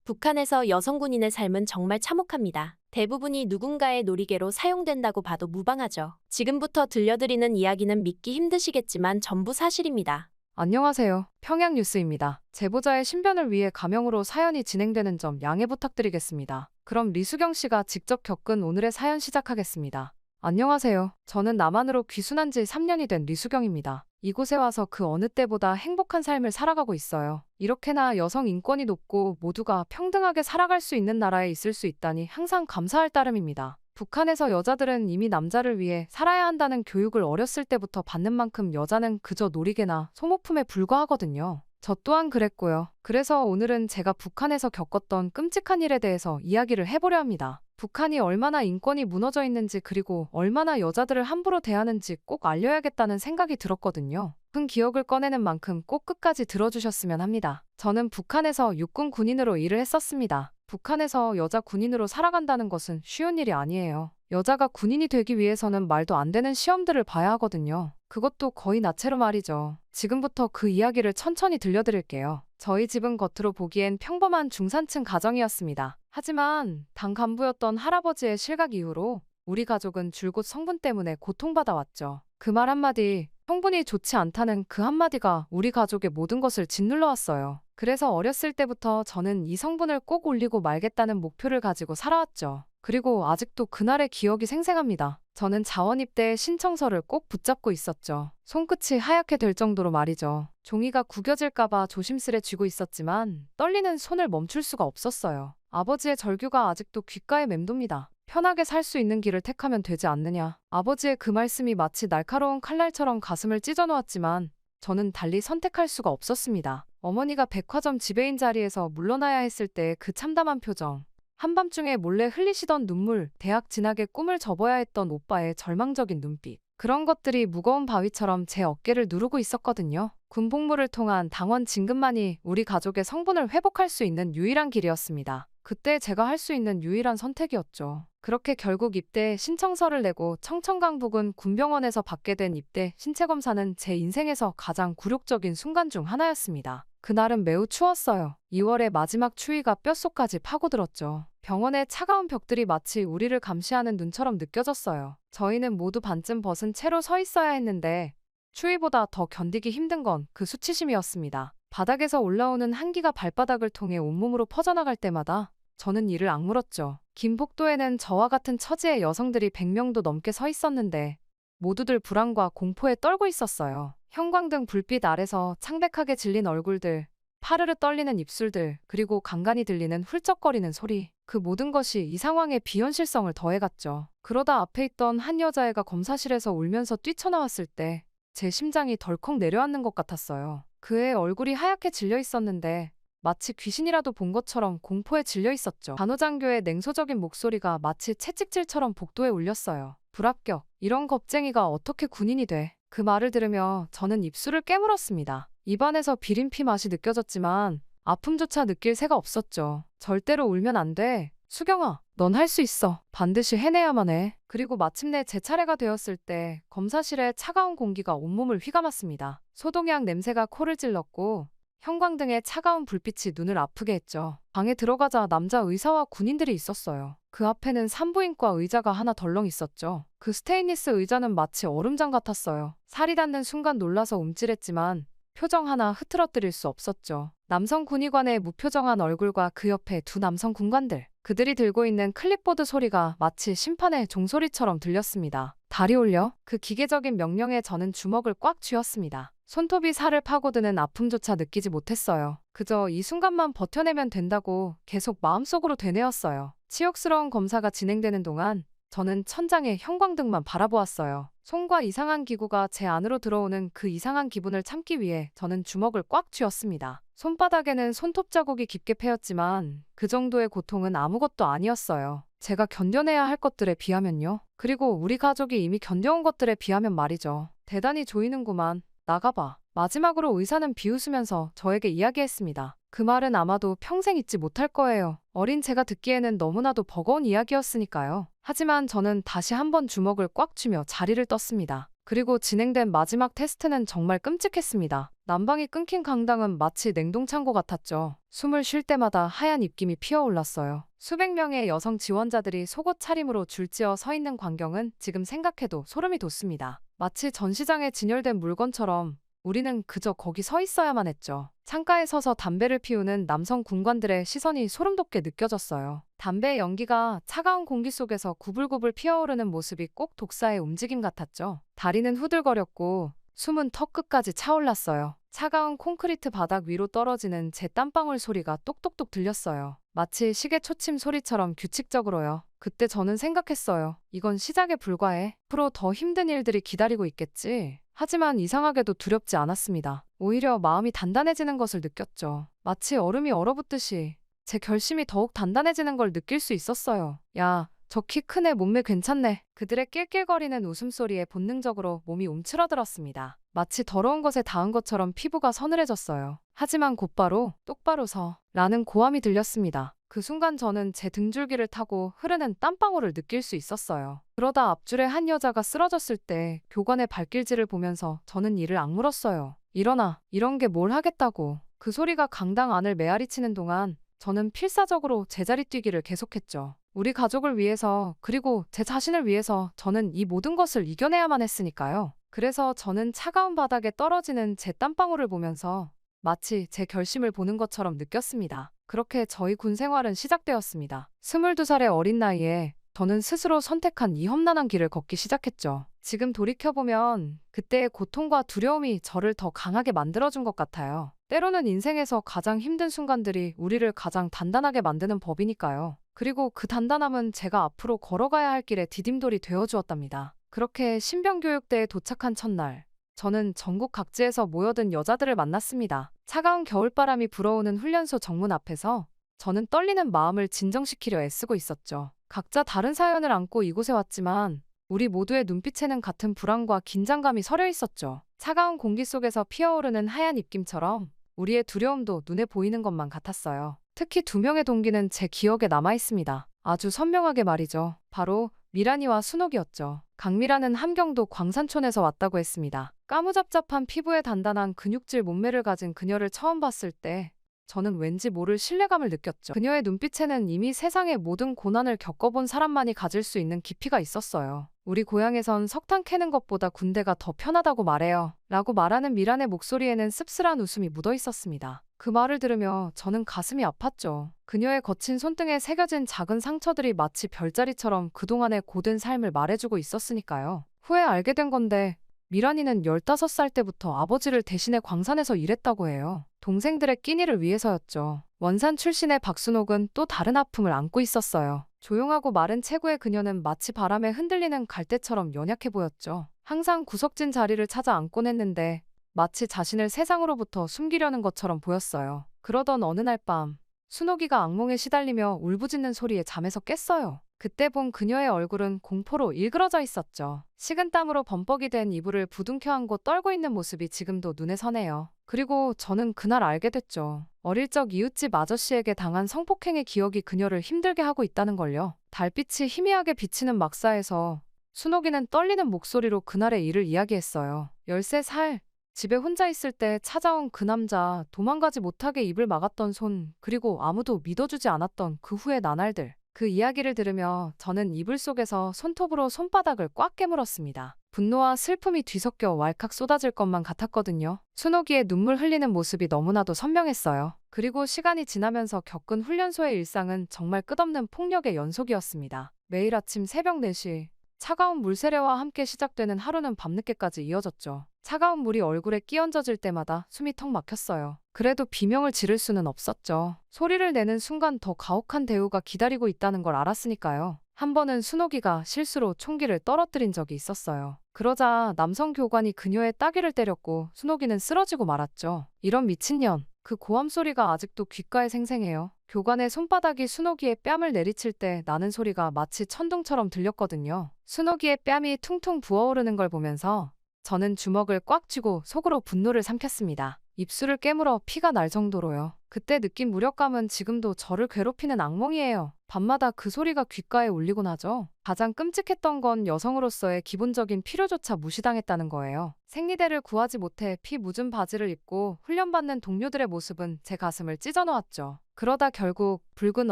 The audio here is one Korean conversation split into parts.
북한에서 여성 군인의 삶은 정말 참혹합니다. 대부분이 누군가의 놀이개로 사용된다고 봐도 무방하죠. 지금부터 들려드리는 이야기는 믿기 힘드시겠지만 전부 사실입니다. 안녕하세요. 평양뉴스입니다. 제보자의 신변을 위해 가명으로 사연이 진행되는 점 양해 부탁드리겠습니다. 그럼 리수경 씨가 직접 겪은 오늘의 사연 시작하겠습니다. 안녕하세요. 저는 남한으로 귀순한 지 3년이 된 리수경입니다. 이곳에 와서 그 어느 때보다 행복한 삶을 살아가고 있어요. 이렇게나 여성 인권이 높고 모두가 평등하게 살아갈 수 있는 나라에 있을 수 있다니 항상 감사할 따름입니다. 북한에서 여자들은 이미 남자를 위해 살아야 한다는 교육을 어렸을 때부터 받는 만큼 여자는 그저 놀이개나 소모품에 불과하거든요. 저 또한 그랬고요. 그래서 오늘은 제가 북한에서 겪었던 끔찍한 일에 대해서 이야기를 해보려 합니다. 북한이 얼마나 인권이 무너져 있는지 그리고 얼마나 여자들을 함부로 대하는지 꼭 알려야겠다는 생각이 들었거든요. 큰 기억을 꺼내는 만큼 꼭 끝까지 들어주셨으면 합니다. 저는 북한에서 육군 군인으로 일을 했었습니다. 북한에서 여자 군인으로 살아간다는 것은 쉬운 일이 아니에요. 여자가 군인이 되기 위해서는 말도 안 되는 시험들을 봐야 하거든요. 그것도 거의 나체로 말이죠. 지금부터 그 이야기를 천천히 들려드릴게요. 저희 집은 겉으로 보기엔 평범한 중산층 가정이었습니다. 하지만 당 간부였던 할아버지의 실각 이후로 우리 가족은 줄곧 성분 때문에 고통받아 왔죠. 그 말 한마디, 성분이 좋지 않다는 그 한마디가 우리 가족의 모든 것을 짓눌러 왔어요. 그래서 어렸을 때부터 저는 이 성분을 꼭 올리고 말겠다는 목표를 가지고 살아왔죠. 그리고 아직도 그날의 기억이 생생합니다. 저는 자원입대 신청서를 꼭 붙잡고 있었죠. 손끝이 하얗게 될 정도로 말이죠. 종이가 구겨질까봐 조심스레 쥐고 있었지만 떨리는 손을 멈출 수가 없었어요. 아버지의 절규가 아직도 귓가에 맴돕니다. 편하게 살 수 있는 길을 택하면 되지 않느냐. 아버지의 그 말씀이 마치 날카로운 칼날처럼 가슴을 찢어놓았지만 저는 달리 선택할 수가 없었습니다. 어머니가 백화점 지배인 자리에서 물러나야 했을 때 그 참담한 표정, 한밤중에 몰래 흘리시던 눈물, 대학 진학의 꿈을 접어야 했던 오빠의 절망적인 눈빛. 그런 것들이 무거운 바위처럼 제 어깨를 누르고 있었거든요. 군복무를 통한 당원 진급만이 우리 가족의 성분을 회복할 수 있는 유일한 길이었습니다. 그때 제가 할 수 있는 유일한 선택이었죠. 그렇게 결국 입대 신청서를 내고 청천강 부근 군병원에서 받게 된 입대 신체검사는 제 인생에서 가장 굴욕적인 순간 중 하나였습니다. 그날은 매우 추웠어요. 2월의 마지막 추위가 뼛속까지 파고들었죠. 병원의 차가운 벽들이 마치 우리를 감시하는 눈처럼 느껴졌어요. 저희는 모두 반쯤 벗은 채로 서 있어야 했는데 추위보다 더 견디기 힘든 건 그 수치심이었습니다. 바닥에서 올라오는 한기가 발바닥을 통해 온몸으로 퍼져나갈 때마다 저는 이를 악물었죠. 긴 복도에는 저와 같은 처지의 여성들이 100명도 넘게 서 있었는데 모두들 불안과 공포에 떨고 있었어요. 형광등 불빛 아래서 창백하게 질린 얼굴들, 파르르 떨리는 입술들, 그리고 간간이 들리는 훌쩍거리는 소리. 그 모든 것이 이 상황의 비현실성을 더해갔죠. 그러다 앞에 있던 한 여자애가 검사실에서 울면서 뛰쳐나왔을 때 제 심장이 덜컥 내려앉는 것 같았어요. 그의 얼굴이 하얗게 질려 있었는데 마치 귀신이라도 본 것처럼 공포에 질려 있었죠. 간호장교의 냉소적인 목소리가 마치 채찍질처럼 복도에 울렸어요. 불합격. 이런 겁쟁이가 어떻게 군인이 돼? 그 말을 들으며 저는 입술을 깨물었습니다. 입안에서 비린 피 맛이 느껴졌지만 아픔조차 느낄 새가 없었죠. 절대로 울면 안 돼. 수경아, 넌 할 수 있어. 반드시 해내야만 해. 그리고 마침내 제 차례가 되었을 때 검사실에 차가운 공기가 온몸을 휘감았습니다. 소독약 냄새가 코를 찔렀고 형광등의 차가운 불빛이 눈을 아프게 했죠. 방에 들어가자 남자 의사와 군인들이 있었어요. 그 앞에는 산부인과 의자가 하나 덜렁 있었죠. 그 스테인리스 의자는 마치 얼음장 같았어요. 살이 닿는 순간 놀라서 움찔했지만 표정 하나 흐트러뜨릴 수 없었죠. 남성 군의관의 무표정한 얼굴과 그 옆에 두 남성 군관들. 그들이 들고 있는 클립보드 소리가 마치 심판의 종소리처럼 들렸습니다. 다리 올려. 그 기계적인 명령에 저는 주먹을 꽉 쥐었습니다. 손톱이 살을 파고드는 아픔조차 느끼지 못했어요. 그저 이 순간만 버텨내면 된다고 계속 마음속으로 되뇌었어요. 치욕스러운 검사가 진행되는 동안 저는 천장에 형광등만 바라보았어요. 손과 이상한 기구가 제 안으로 들어오는 그 이상한 기분을 참기 위해 저는 주먹을 꽉 쥐었습니다. 손바닥에는 손톱 자국이 깊게 패였지만 그 정도의 고통은 아무것도 아니었어요. 제가 견뎌내야 할 것들에 비하면요. 그리고 우리 가족이 이미 견뎌온 것들에 비하면 말이죠. 대단히 조이는구만. 나가봐. 마지막으로 의사는 비웃으면서 저에게 이야기했습니다. 그 말은 아마도 평생 잊지 못할 거예요. 어린 제가 듣기에는 너무나도 버거운 이야기였으니까요. 하지만 저는 다시 한번 주먹을 꽉 쥐며 자리를 떴습니다. 그리고 진행된 마지막 테스트는 정말 끔찍했습니다. 난방이 끊긴 강당은 마치 냉동창고 같았죠. 숨을 쉴 때마다 하얀 입김이 피어올랐어요. 수백 명의 여성 지원자들이 속옷 차림으로 줄지어 서 있는 광경은 지금 생각해도 소름이 돋습니다. 마치 전시장에 진열된 물건처럼 우리는 그저 거기 서 있어야만 했죠. 창가에 서서 담배를 피우는 남성 군관들의 시선이 소름돋게 느껴졌어요. 담배의 연기가 차가운 공기 속에서 구불구불 피어오르는 모습이 꼭 독사의 움직임 같았죠. 다리는 후들거렸고 숨은 턱 끝까지 차올랐어요. 차가운 콘크리트 바닥 위로 떨어지는 제 땀방울 소리가 똑똑똑 들렸어요. 마치 시계 초침 소리처럼 규칙적으로요. 그때 저는 생각했어요. 이건 시작에 불과해. 앞으로 더 힘든 일들이 기다리고 있겠지. 하지만 이상하게도 두렵지 않았습니다. 오히려 마음이 단단해지는 것을 느꼈죠. 마치 얼음이 얼어붙듯이 제 결심이 더욱 단단해지는 걸 느낄 수 있었어요. 야, 저 키 큰 애 몸매 괜찮네. 그들의 낄낄거리는 웃음소리에 본능적으로 몸이 움츠러들었습니다. 마치 더러운 것에 닿은 것처럼 피부가 서늘해졌어요. 하지만 곧바로 똑바로 라는 고함이 들렸습니다. 그 순간 저는 제 등줄기를 타고 흐르는 땀방울을 느낄 수 있었어요. 그러다 앞줄에 한 여자가 쓰러졌을 때 교관의 발길질을 보면서 저는 이를 악물었어요. 일어나, 이런 게 뭘 하겠다고. 그 소리가 강당 안을 메아리치는 동안 저는 필사적으로 제자리 뛰기를 계속했죠. 우리 가족을 위해서, 그리고 제 자신을 위해서 저는 이 모든 것을 이겨내야만 했으니까요. 그래서 저는 차가운 바닥에 떨어지는 제 땀방울을 보면서 마치 제 결심을 보는 것처럼 느꼈습니다. 그렇게 저희 군 생활은 시작되었습니다. 22살의 어린 나이에 저는 스스로 선택한 이 험난한 길을 걷기 시작했죠. 지금 돌이켜보면 그때의 고통과 두려움이 저를 더 강하게 만들어준 것 같아요. 때로는 인생에서 가장 힘든 순간들이 우리를 가장 단단하게 만드는 법이니까요. 그리고 그 단단함은 제가 앞으로 걸어가야 할 길의 디딤돌이 되어주었답니다. 그렇게 신병교육대에 도착한 첫날, 저는 전국 각지에서 모여든 여자들을 만났습니다. 차가운 겨울바람이 불어오는 훈련소 정문 앞에서 저는 떨리는 마음을 진정시키려 애쓰고 있었죠. 각자 다른 사연을 안고 이곳에 왔지만 우리 모두의 눈빛에는 같은 불안과 긴장감이 서려 있었죠. 차가운 공기 속에서 피어오르는 하얀 입김처럼 우리의 두려움도 눈에 보이는 것만 같았어요. 특히 2명의 동기는 제 기억에 남아 있습니다. 아주 선명하게 말이죠. 바로 미란이와 순옥이었죠. 강미란은 함경도 광산촌에서 왔다고 했습니다. 까무잡잡한 피부에 단단한 근육질 몸매를 가진 그녀를 처음 봤을 때 저는 왠지 모를 신뢰감을 느꼈죠. 그녀의 눈빛에는 이미 세상의 모든 고난을 겪어본 사람만이 가질 수 있는 깊이가 있었어요. 우리 고향에선 석탄 캐는 것보다 군대가 더 편하다고 말해요. 라고 말하는 미란의 목소리에는 씁쓸한 웃음이 묻어 있었습니다. 그 말을 들으며 저는 가슴이 아팠죠. 그녀의 거친 손등에 새겨진 작은 상처들이 마치 별자리처럼 그동안의 고된 삶을 말해주고 있었으니까요. 후에 알게 된 건데 미란이는 15살 때부터 아버지를 대신해 광산에서 일했다고 해요. 동생들의 끼니를 위해서였죠. 원산 출신의 박순옥은 또 다른 아픔을 안고 있었어요. 조용하고 마른 체구의 그녀는 마치 바람에 흔들리는 갈대처럼 연약해 보였죠. 항상 구석진 자리를 찾아 앉곤 했는데 마치 자신을 세상으로부터 숨기려는 것처럼 보였어요. 그러던 어느 날 밤, 순옥이가 악몽에 시달리며 울부짖는 소리에 잠에서 깼어요. 그때 본 그녀의 얼굴은 공포로 일그러져 있었죠. 식은땀으로 범벅이 된 이불을 부둥켜 안고 떨고 있는 모습이 지금도 눈에 서네요. 그리고 저는 그날 알게 됐죠. 어릴 적 이웃집 아저씨에게 당한 성폭행의 기억이 그녀를 힘들게 하고 있다는 걸요. 달빛이 희미하게 비치는 막사에서 순옥이는 떨리는 목소리로 그날의 일을 이야기했어요. 13살, 집에 혼자 있을 때 찾아온 그 남자, 도망가지 못하게 입을 막았던 손, 그리고 아무도 믿어주지 않았던 그 후의 나날들. 그 이야기를 들으며 저는 이불 속에서 손톱으로 손바닥을 꽉 깨물었습니다. 분노와 슬픔이 뒤섞여 왈칵 쏟아질 것만 같았거든요. 순옥이의 눈물 흘리는 모습이 너무나도 선명했어요. 그리고 시간이 지나면서 겪은 훈련소의 일상은 정말 끝없는 폭력의 연속이었습니다. 매일 아침 새벽 4시, 차가운 물세례와 함께 시작되는 하루는 밤늦게까지 이어졌죠. 차가운 물이 얼굴에 끼얹어질 때마다 숨이 턱 막혔어요. 그래도 비명을 지를 수는 없었죠. 소리를 내는 순간 더 가혹한 대우가 기다리고 있다는 걸 알았으니까요. 한 번은 순옥이가 실수로 총기를 떨어뜨린 적이 있었어요. 그러자 남성 교관이 그녀의 따귀를 때렸고 순옥이는 쓰러지고 말았죠. 이런 미친년. 그 고함 소리가 아직도 귓가에 생생해요. 교관의 손바닥이 순옥이의 뺨을 내리칠 때 나는 소리가 마치 천둥처럼 들렸거든요. 순옥이의 뺨이 퉁퉁 부어오르는 걸 보면서 저는 주먹을 꽉 쥐고 속으로 분노를 삼켰습니다. 입술을 깨물어 피가 날 정도로요. 그때 느낀 무력감은 지금도 저를 괴롭히는 악몽이에요. 밤마다 그 소리가 귓가에 울리곤 하죠. 가장 끔찍했던 건 여성으로서의 기본적인 필요조차 무시당했다는 거예요. 생리대를 구하지 못해 피 묻은 바지를 입고 훈련받는 동료들의 모습은 제 가슴을 찢어놓았죠. 그러다 결국 붉은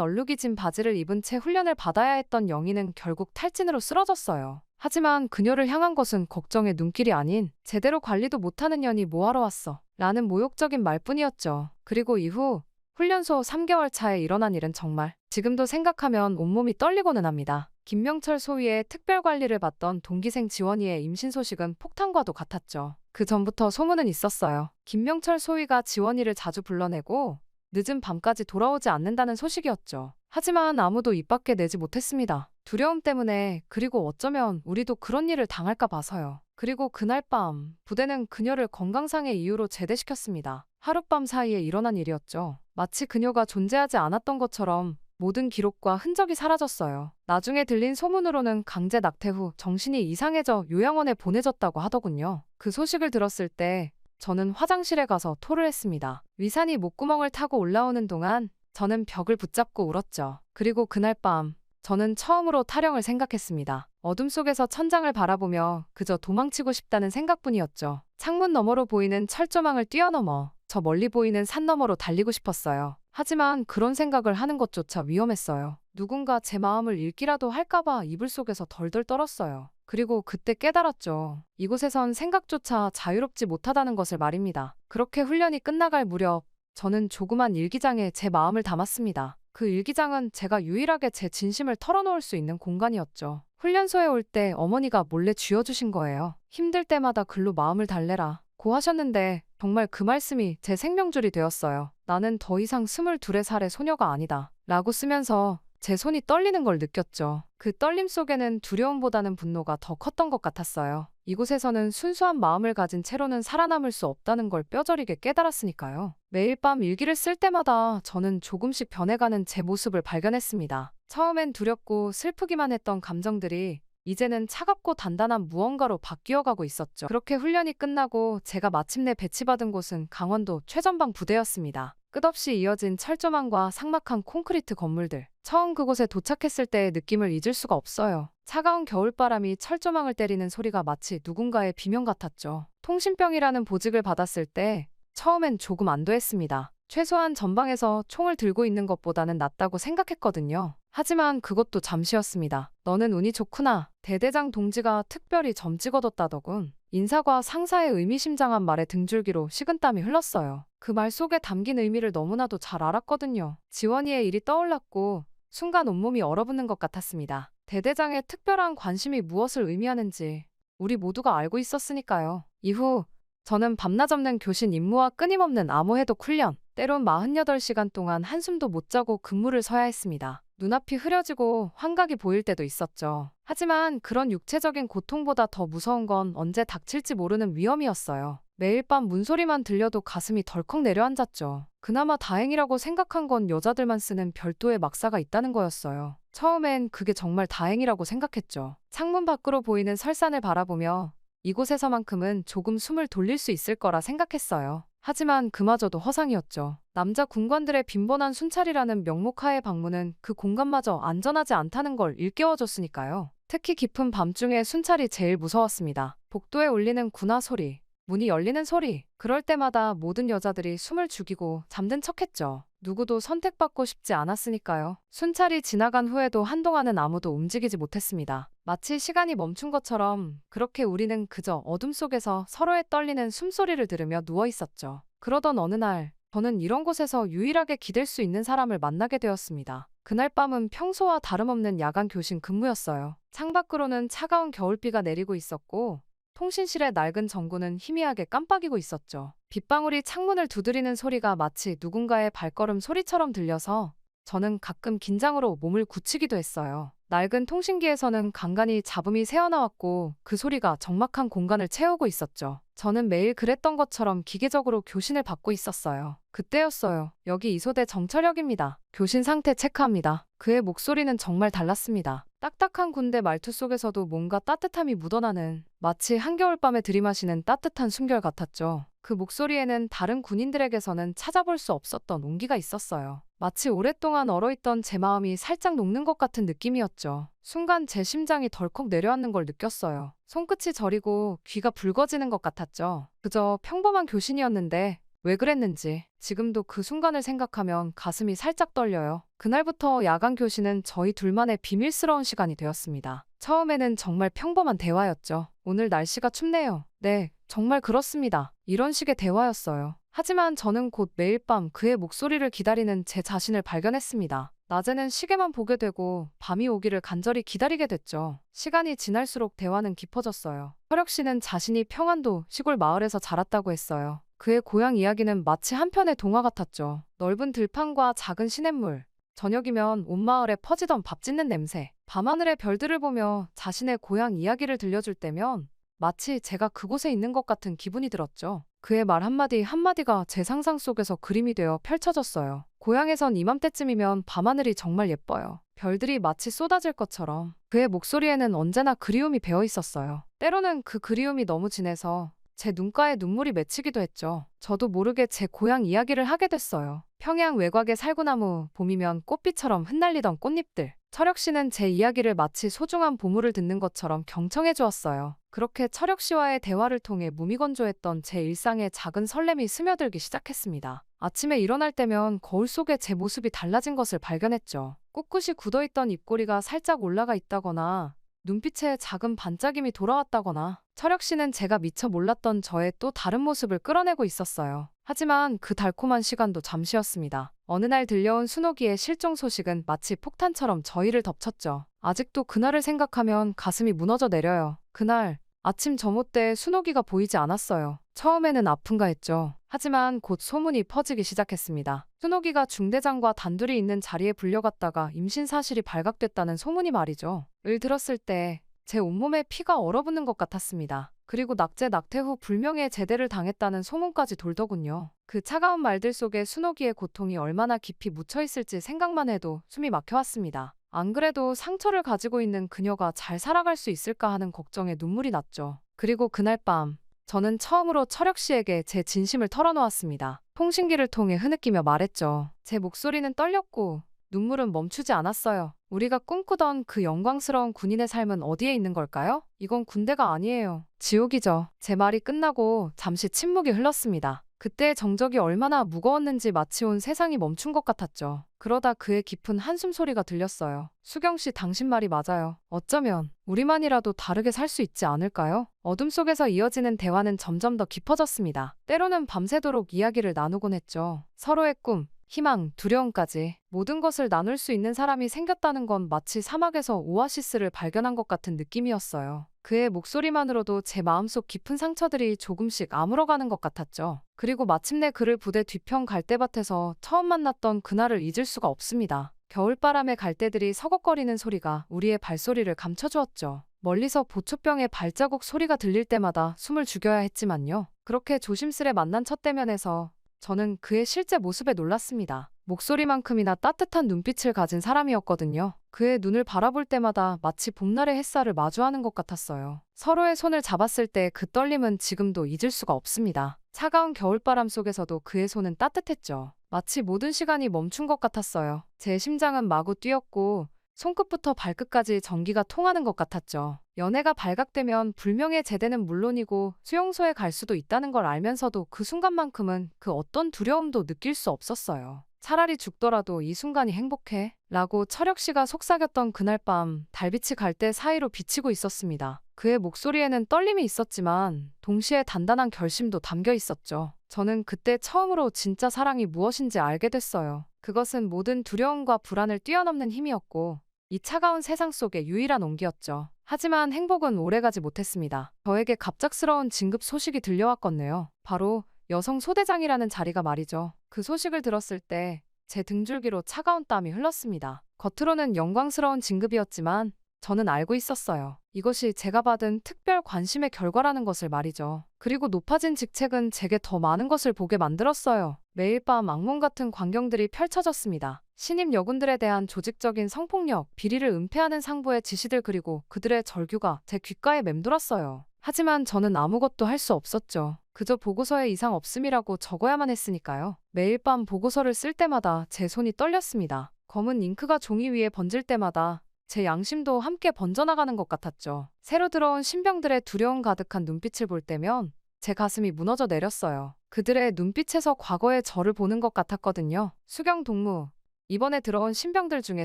얼룩이 진 바지를 입은 채 훈련을 받아야 했던 영희는 결국 탈진으로 쓰러졌어요. 하지만 그녀를 향한 것은 걱정의 눈길이 아닌 제대로 관리도 못하는 년이 뭐하러 왔어? 라는 모욕적인 말뿐이었죠. 그리고 이후 훈련소 3개월 차에 일어난 일은 정말 지금도 생각하면 온몸이 떨리고는 합니다. 김명철 소위의 특별 관리를 받던 동기생 지원이의 임신 소식은 폭탄과도 같았죠. 그 전부터 소문은 있었어요. 김명철 소위가 지원이를 자주 불러내고 늦은 밤까지 돌아오지 않는다는 소식이었죠. 하지만 아무도 입 밖에 내지 못했습니다. 두려움 때문에, 그리고 어쩌면 우리도 그런 일을 당할까 봐서요. 그리고 그날 밤 부대는 그녀를 건강상의 이유로 제대시켰습니다. 하룻밤 사이에 일어난 일이었죠. 마치 그녀가 존재하지 않았던 것처럼 모든 기록과 흔적이 사라졌어요. 나중에 들린 소문으로는 강제 낙태 후 정신이 이상해져 요양원에 보내졌다고 하더군요. 그 소식을 들었을 때 저는 화장실에 가서 토를 했습니다. 위산이 목구멍을 타고 올라오는 동안 저는 벽을 붙잡고 울었죠. 그리고 그날 밤 저는 처음으로 탈영을 생각했습니다. 어둠 속에서 천장을 바라보며 그저 도망치고 싶다는 생각뿐이었죠. 창문 너머로 보이는 철조망을 뛰어넘어 저 멀리 보이는 산 너머로 달리고 싶었어요. 하지만 그런 생각을 하는 것조차 위험했어요. 누군가 제 마음을 읽기라도 할까봐 이불 속에서 덜덜 떨었어요. 그리고 그때 깨달았죠. 이곳에선 생각조차 자유롭지 못하다는 것을 말입니다. 그렇게 훈련이 끝나갈 무렵 저는 조그만 일기장에 제 마음을 담았습니다. 그 일기장은 제가 유일하게 제 진심을 털어놓을 수 있는 공간이었죠. 훈련소에 올 때 어머니가 몰래 쥐어주신 거예요. 힘들 때마다 글로 마음을 달래라 고 하셨는데 정말 그 말씀이 제 생명줄이 되었어요. 나는 더 이상 22살의 소녀가 아니다 라고 쓰면서 제 손이 떨리는 걸 느꼈죠. 그 떨림 속에는 두려움보다는 분노가 더 컸던 것 같았어요. 이곳에서는 순수한 마음을 가진 채로는 살아남을 수 없다는 걸 뼈저리게 깨달았으니까요. 매일 밤 일기를 쓸 때마다 저는 조금씩 변해가는 제 모습을 발견했습니다. 처음엔 두렵고 슬프기만 했던 감정들이 이제는 차갑고 단단한 무언가로 바뀌어가고 있었죠. 그렇게 훈련이 끝나고 제가 마침내 배치받은 곳은 강원도 최전방 부대였습니다. 끝없이 이어진 철조망과 삭막한 콘크리트 건물들. 처음 그곳에 도착했을 때의 느낌을 잊을 수가 없어요. 차가운 겨울바람이 철조망을 때리는 소리가 마치 누군가의 비명 같았죠. 통신병이라는 보직을 받았을 때 처음엔 조금 안도했습니다. 최소한 전방에서 총을 들고 있는 것보다는 낫다고 생각했거든요. 하지만 그것도 잠시였습니다. 너는 운이 좋구나. 대대장 동지가 특별히 점 찍어뒀다더군. 인사과 상사의 의미심장한 말에 등줄기로 식은땀이 흘렀어요. 그 말 속에 담긴 의미를 너무나도 잘 알았거든요. 지원이의 일이 떠올랐고 순간 온몸이 얼어붙는 것 같았습니다. 대대장의 특별한 관심이 무엇을 의미하는지 우리 모두가 알고 있었으니까요. 이후 저는 밤낮 없는 교신 임무와 끊임없는 암호해독 훈련, 때론 48시간 동안 한숨도 못 자고 근무를 서야 했습니다. 눈앞이 흐려지고 환각이 보일 때도 있었죠. 하지만 그런 육체적인 고통보다 더 무서운 건 언제 닥칠지 모르는 위험이었어요. 매일 밤 문소리만 들려도 가슴이 덜컥 내려앉았죠. 그나마 다행이라고 생각한 건 여자들만 쓰는 별도의 막사가 있다는 거였어요. 처음엔 그게 정말 다행이라고 생각했죠. 창문 밖으로 보이는 설산을 바라보며 이곳에서만큼은 조금 숨을 돌릴 수 있을 거라 생각했어요. 하지만 그마저도 허상이었죠. 남자 군관들의 빈번한 순찰이라는 명목하에 방문은 그 공간마저 안전하지 않다는 걸 일깨워줬으니까요. 특히 깊은 밤중에 순찰이 제일 무서웠습니다. 복도에 울리는 군화 소리, 문이 열리는 소리. 그럴 때마다 모든 여자들이 숨을 죽이고 잠든 척했죠. 누구도 선택받고 싶지 않았으니까요. 순찰이 지나간 후에도 한동안은 아무도 움직이지 못했습니다. 마치 시간이 멈춘 것처럼 그렇게 우리는 그저 어둠 속에서 서로의 떨리는 숨소리를 들으며 누워 있었죠. 그러던 어느 날 저는 이런 곳에서 유일하게 기댈 수 있는 사람을 만나게 되었습니다. 그날 밤은 평소와 다름없는 야간 교신 근무였어요. 창밖으로는 차가운 겨울비가 내리고 있었고 통신실의 낡은 전구는 희미하게 깜빡이고 있었죠. 빗방울이 창문을 두드리는 소리가 마치 누군가의 발걸음 소리처럼 들려서 저는 가끔 긴장으로 몸을 굳히기도 했어요. 낡은 통신기에서는 간간히 잡음이 새어나왔고 그 소리가 적막한 공간을 채우고 있었죠. 저는 매일 그랬던 것처럼 기계적으로 교신을 받고 있었어요. 그때였어요. 여기 이소대 정철혁입니다. 교신 상태 체크합니다. 그의 목소리는 정말 달랐습니다. 딱딱한 군대 말투 속에서도 뭔가 따뜻함이 묻어나는, 마치 한겨울밤에 들이마시는 따뜻한 숨결 같았죠. 그 목소리에는 다른 군인들에게서는 찾아볼 수 없었던 온기가 있었어요. 마치 오랫동안 얼어있던 제 마음이 살짝 녹는 것 같은 느낌이었죠. 순간 제 심장이 덜컥 내려앉는 걸 느꼈어요. 손끝이 저리고 귀가 붉어지는 것 같았죠. 그저 평범한 교신이었는데 왜 그랬는지 지금도 그 순간을 생각하면 가슴이 살짝 떨려요. 그날부터 야간 교신은 저희 둘만의 비밀스러운 시간이 되었습니다. 처음에는 정말 평범한 대화였죠. 오늘 날씨가 춥네요. 네, 정말 그렇습니다. 이런 식의 대화였어요. 하지만 저는 곧 매일 밤 그의 목소리를 기다리는 제 자신을 발견했습니다. 낮에는 시계만 보게 되고 밤이 오기를 간절히 기다리게 됐죠. 시간이 지날수록 대화는 깊어졌어요. 혈혁 씨는 자신이 평안도 시골 마을에서 자랐다고 했어요. 그의 고향 이야기는 마치 한 편의 동화 같았죠. 넓은 들판과 작은 시냇물, 저녁이면 온 마을에 퍼지던 밥 짓는 냄새, 밤하늘의 별들을 보며 자신의 고향 이야기를 들려줄 때면 마치 제가 그곳에 있는 것 같은 기분이 들었죠. 그의 말 한마디 한마디가 제 상상 속에서 그림이 되어 펼쳐졌어요. 고향에선 이맘때쯤이면 밤하늘이 정말 예뻐요. 별들이 마치 쏟아질 것처럼. 그의 목소리에는 언제나 그리움이 배어 있었어요. 때로는 그 그리움이 너무 진해서 제 눈가에 눈물이 맺히기도 했죠. 저도 모르게 제 고향 이야기를 하게 됐어요. 평양 외곽의 살구나무, 봄이면 꽃비처럼 흩날리던 꽃잎들. 철혁 씨는 제 이야기를 마치 소중한 보물을 듣는 것처럼 경청해 주었어요. 그렇게 철혁 씨와의 대화를 통해 무미건조했던 제 일상에 작은 설렘이 스며들기 시작했습니다. 아침에 일어날 때면 거울 속에 제 모습이 달라진 것을 발견했죠. 꿋꿋이 굳어있던 입꼬리가 살짝 올라가 있다거나 눈빛에 작은 반짝임이 돌아왔다거나 철혁 씨는 제가 미처 몰랐던 저의 또 다른 모습을 끌어내고 있었어요. 하지만 그 달콤한 시간도 잠시였습니다. 어느 날 들려온 순옥이의 실종 소식은 마치 폭탄처럼 저희를 덮쳤죠. 아직도 그날을 생각하면 가슴이 무너져 내려요. 그날 아침 점호 때 순옥이가 보이지 않았어요. 처음에는 아픈가 했죠. 하지만 곧 소문이 퍼지기 시작했습니다. 순옥이가 중대장과 단둘이 있는 자리에 불려갔다가 임신 사실이 발각됐다는 소문이 말이죠. 을 들었을 때 제 온몸에 피가 얼어붙는 것 같았습니다. 그리고 낙제 낙태 후 불명예 제대를 당했다는 소문까지 돌더군요. 그 차가운 말들 속에 순옥이의 고통이 얼마나 깊이 묻혀있을지 생각만 해도 숨이 막혀왔습니다. 안 그래도 상처를 가지고 있는 그녀가 잘 살아갈 수 있을까 하는 걱정에 눈물이 났죠. 그리고 그날 밤 저는 처음으로 철혁 씨에게 제 진심을 털어놓았습니다. 통신기를 통해 흐느끼며 말했죠. 제 목소리는 떨렸고 눈물은 멈추지 않았어요. 우리가 꿈꾸던 그 영광스러운 군인의 삶은 어디에 있는 걸까요? 이건 군대가 아니에요. 지옥이죠. 제 말이 끝나고 잠시 침묵이 흘렀습니다. 그때의 정적이 얼마나 무거웠는지 마치 온 세상이 멈춘 것 같았죠. 그러다 그의 깊은 한숨 소리가 들렸어요. 수경 씨, 당신 말이 맞아요. 어쩌면 우리만이라도 다르게 살 수 있지 않을까요? 어둠 속에서 이어지는 대화는 점점 더 깊어졌습니다. 때로는 밤새도록 이야기를 나누곤 했죠. 서로의 꿈, 희망, 두려움까지 모든 것을 나눌 수 있는 사람이 생겼다는 건 마치 사막에서 오아시스를 발견한 것 같은 느낌이었어요. 그의 목소리만으로도 제 마음속 깊은 상처들이 조금씩 아물어가는 것 같았죠. 그리고 마침내 그를 부대 뒤편 갈대밭에서 처음 만났던 그날을 잊을 수가 없습니다. 겨울바람에 갈대들이 서걱거리는 소리가 우리의 발소리를 감춰주었죠. 멀리서 보초병의 발자국 소리가 들릴 때마다 숨을 죽여야 했지만요. 그렇게 조심스레 만난 첫 대면에서 저는 그의 실제 모습에 놀랐습니다. 목소리만큼이나 따뜻한 눈빛을 가진 사람이었거든요. 그의 눈을 바라볼 때마다 마치 봄날의 햇살을 마주하는 것 같았어요. 서로의 손을 잡았을 때 그 떨림은 지금도 잊을 수가 없습니다. 차가운 겨울바람 속에서도 그의 손은 따뜻했죠. 마치 모든 시간이 멈춘 것 같았어요. 제 심장은 마구 뛰었고 손끝부터 발끝까지 전기가 통하는 것 같았죠. 연애가 발각되면 불명예 제대는 물론이고 수용소에 갈 수도 있다는 걸 알면서도 그 순간만큼은 그 어떤 두려움도 느낄 수 없었어요. 차라리 죽더라도 이 순간이 행복해 라고 철혁 씨가 속삭였던 그날 밤 달빛이 갈대 사이로 비치고 있었습니다. 그의 목소리에는 떨림이 있었지만 동시에 단단한 결심도 담겨 있었죠. 저는 그때 처음으로 진짜 사랑이 무엇인지 알게 됐어요. 그것은 모든 두려움과 불안을 뛰어넘는 힘이었고 이 차가운 세상 속의 유일한 온기였죠. 하지만 행복은 오래가지 못했습니다. 저에게 갑작스러운 진급 소식이 들려왔겠네요. 바로 여성 소대장이라는 자리가 말이죠. 그 소식을 들었을 때 제 등줄기로 차가운 땀이 흘렀습니다. 겉으로는 영광스러운 진급이었지만 저는 알고 있었어요. 이것이 제가 받은 특별 관심의 결과라는 것을 말이죠. 그리고 높아진 직책은 제게 더 많은 것을 보게 만들었어요. 매일 밤 악몽 같은 광경들이 펼쳐졌습니다. 신입 여군들에 대한 조직적인 성폭력, 비리를 은폐하는 상부의 지시들 그리고 그들의 절규가 제 귓가에 맴돌았어요. 하지만 저는 아무것도 할 수 없었죠. 그저 보고서에 이상 없음이라고 적어야만 했으니까요. 매일 밤 보고서를 쓸 때마다 제 손이 떨렸습니다. 검은 잉크가 종이 위에 번질 때마다 제 양심도 함께 번져나가는 것 같았죠. 새로 들어온 신병들의 두려움 가득한 눈빛을 볼 때면 제 가슴이 무너져 내렸어요. 그들의 눈빛에서 과거의 저를 보는 것 같았거든요. 수경 동무, 이번에 들어온 신병들 중에